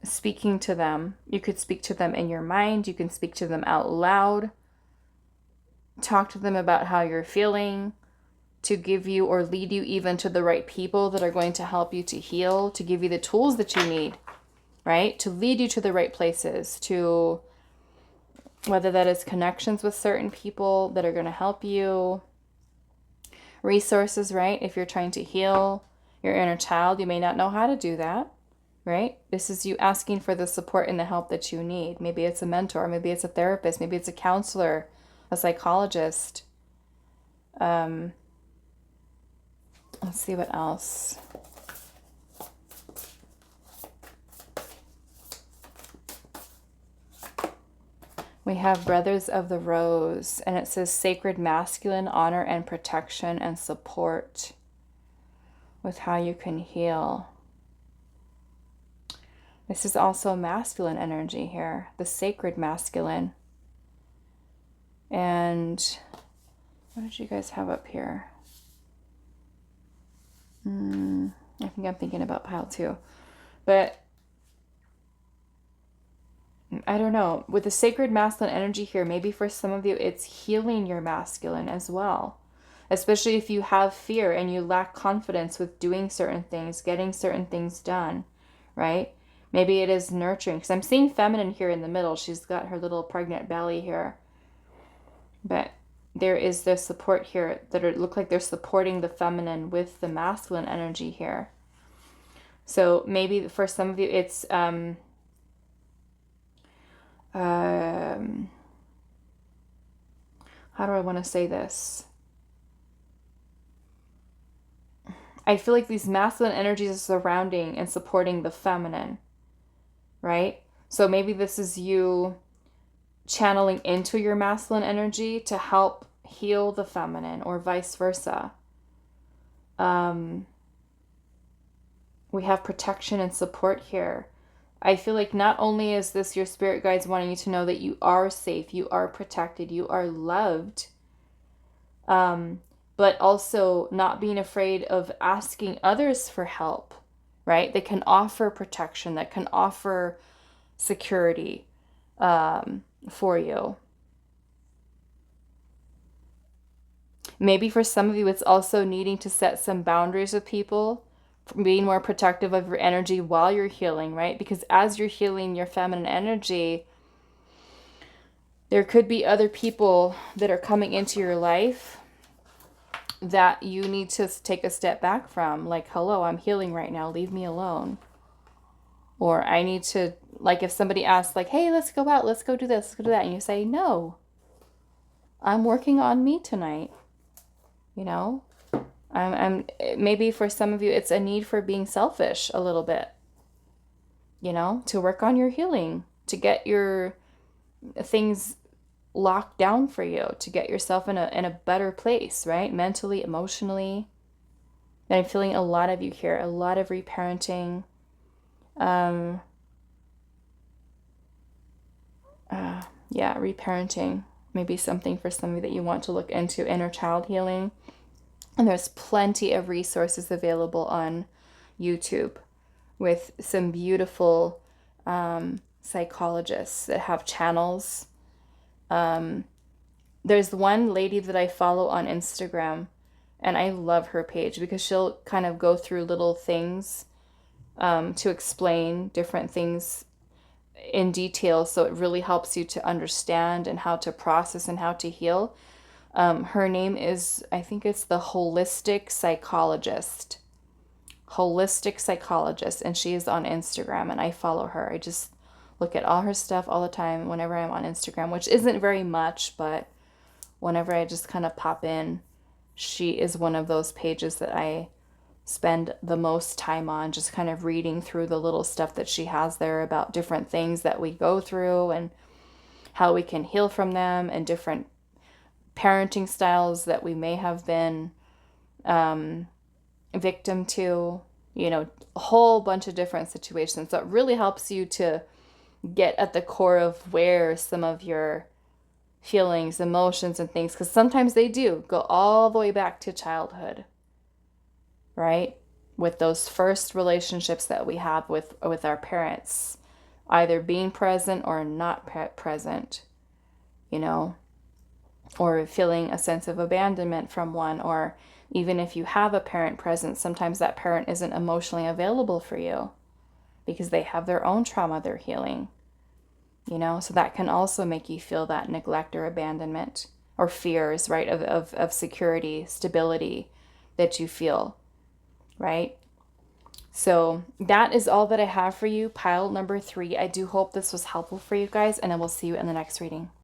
Speaking to them. You could speak to them in your mind. You can speak to them out loud. Talk to them about how you're feeling, to give you or lead you even to the right people that are going to help you to heal, to give you the tools that you need, right? To lead you to the right places, to whether that is connections with certain people that are going to help you, resources, right? If you're trying to heal your inner child, you may not know how to do that, right? This is you asking for the support and the help that you need. Maybe it's a mentor, maybe it's a therapist, maybe it's a counselor, a psychologist. Let's see what else. We have Brothers of the Rose, and it says sacred masculine, honor and protection and support with how you can heal. This is also masculine energy here, the sacred masculine. And what did you guys have up here? I think I'm thinking about pile 2. But I don't know. With the sacred masculine energy here, maybe for some of you, it's healing your masculine as well. Especially if you have fear and you lack confidence with doing certain things, getting certain things done, right? Maybe it is nurturing. Because I'm seeing feminine here in the middle. She's got her little pregnant belly here. But there is the support here that look like they're supporting the feminine with the masculine energy here. So maybe for some of you, it's how do I want to say this? I feel like these masculine energies are surrounding and supporting the feminine, right? So maybe this is you channeling into your masculine energy to help heal the feminine, or vice versa. We have protection and support here. I feel like not only is this your spirit guides wanting you to know that you are safe, you are protected, you are loved, but also not being afraid of asking others for help, right? That can offer protection, that can offer security for you. Maybe for some of you, it's also needing to set some boundaries with people, being more protective of your energy while you're healing, right? Because as you're healing your feminine energy, there could be other people that are coming into your life that you need to take a step back from. Like, hello, I'm healing right now. Leave me alone. Or I need to, like if somebody asks, like, hey, let's go out. Let's go do this. Let's go do that. And you say, no, I'm working on me tonight. You know, maybe for some of you, it's a need for being selfish a little bit, you know, to work on your healing, to get your things locked down for you, to get yourself in a better place, right? Mentally, emotionally. And I'm feeling a lot of you here, a lot of reparenting. Yeah, reparenting. Maybe something for some of you that you want to look into, inner child healing. And there's plenty of resources available on YouTube with some beautiful psychologists that have channels. There's one lady that I follow on Instagram, and I love her page because she'll kind of go through little things to explain different things in detail. So it really helps you to understand and how to process and how to heal. Her name is, I think it's the Holistic Psychologist. Holistic Psychologist. And she is on Instagram, and I follow her. I just look at all her stuff all the time whenever I'm on Instagram, which isn't very much, but whenever I just kind of pop in, she is one of those pages that I spend the most time on, just kind of reading through the little stuff that she has there about different things that we go through and how we can heal from them, and different parenting styles that we may have been victim to, you know, a whole bunch of different situations. So it really helps you to get at the core of where some of your feelings, emotions, and things, because sometimes they do go all the way back to childhood, right? With those first relationships that we have with our parents, either being present or not present, you know, or feeling a sense of abandonment from one, or even if you have a parent present, sometimes that parent isn't emotionally available for you because they have their own trauma they're healing, you know, so that can also make you feel that neglect or abandonment or fears, right, of security, stability that you feel, right? So that is all that I have for you, pile number 3. I do hope this was helpful for you guys, and I will see you in the next reading.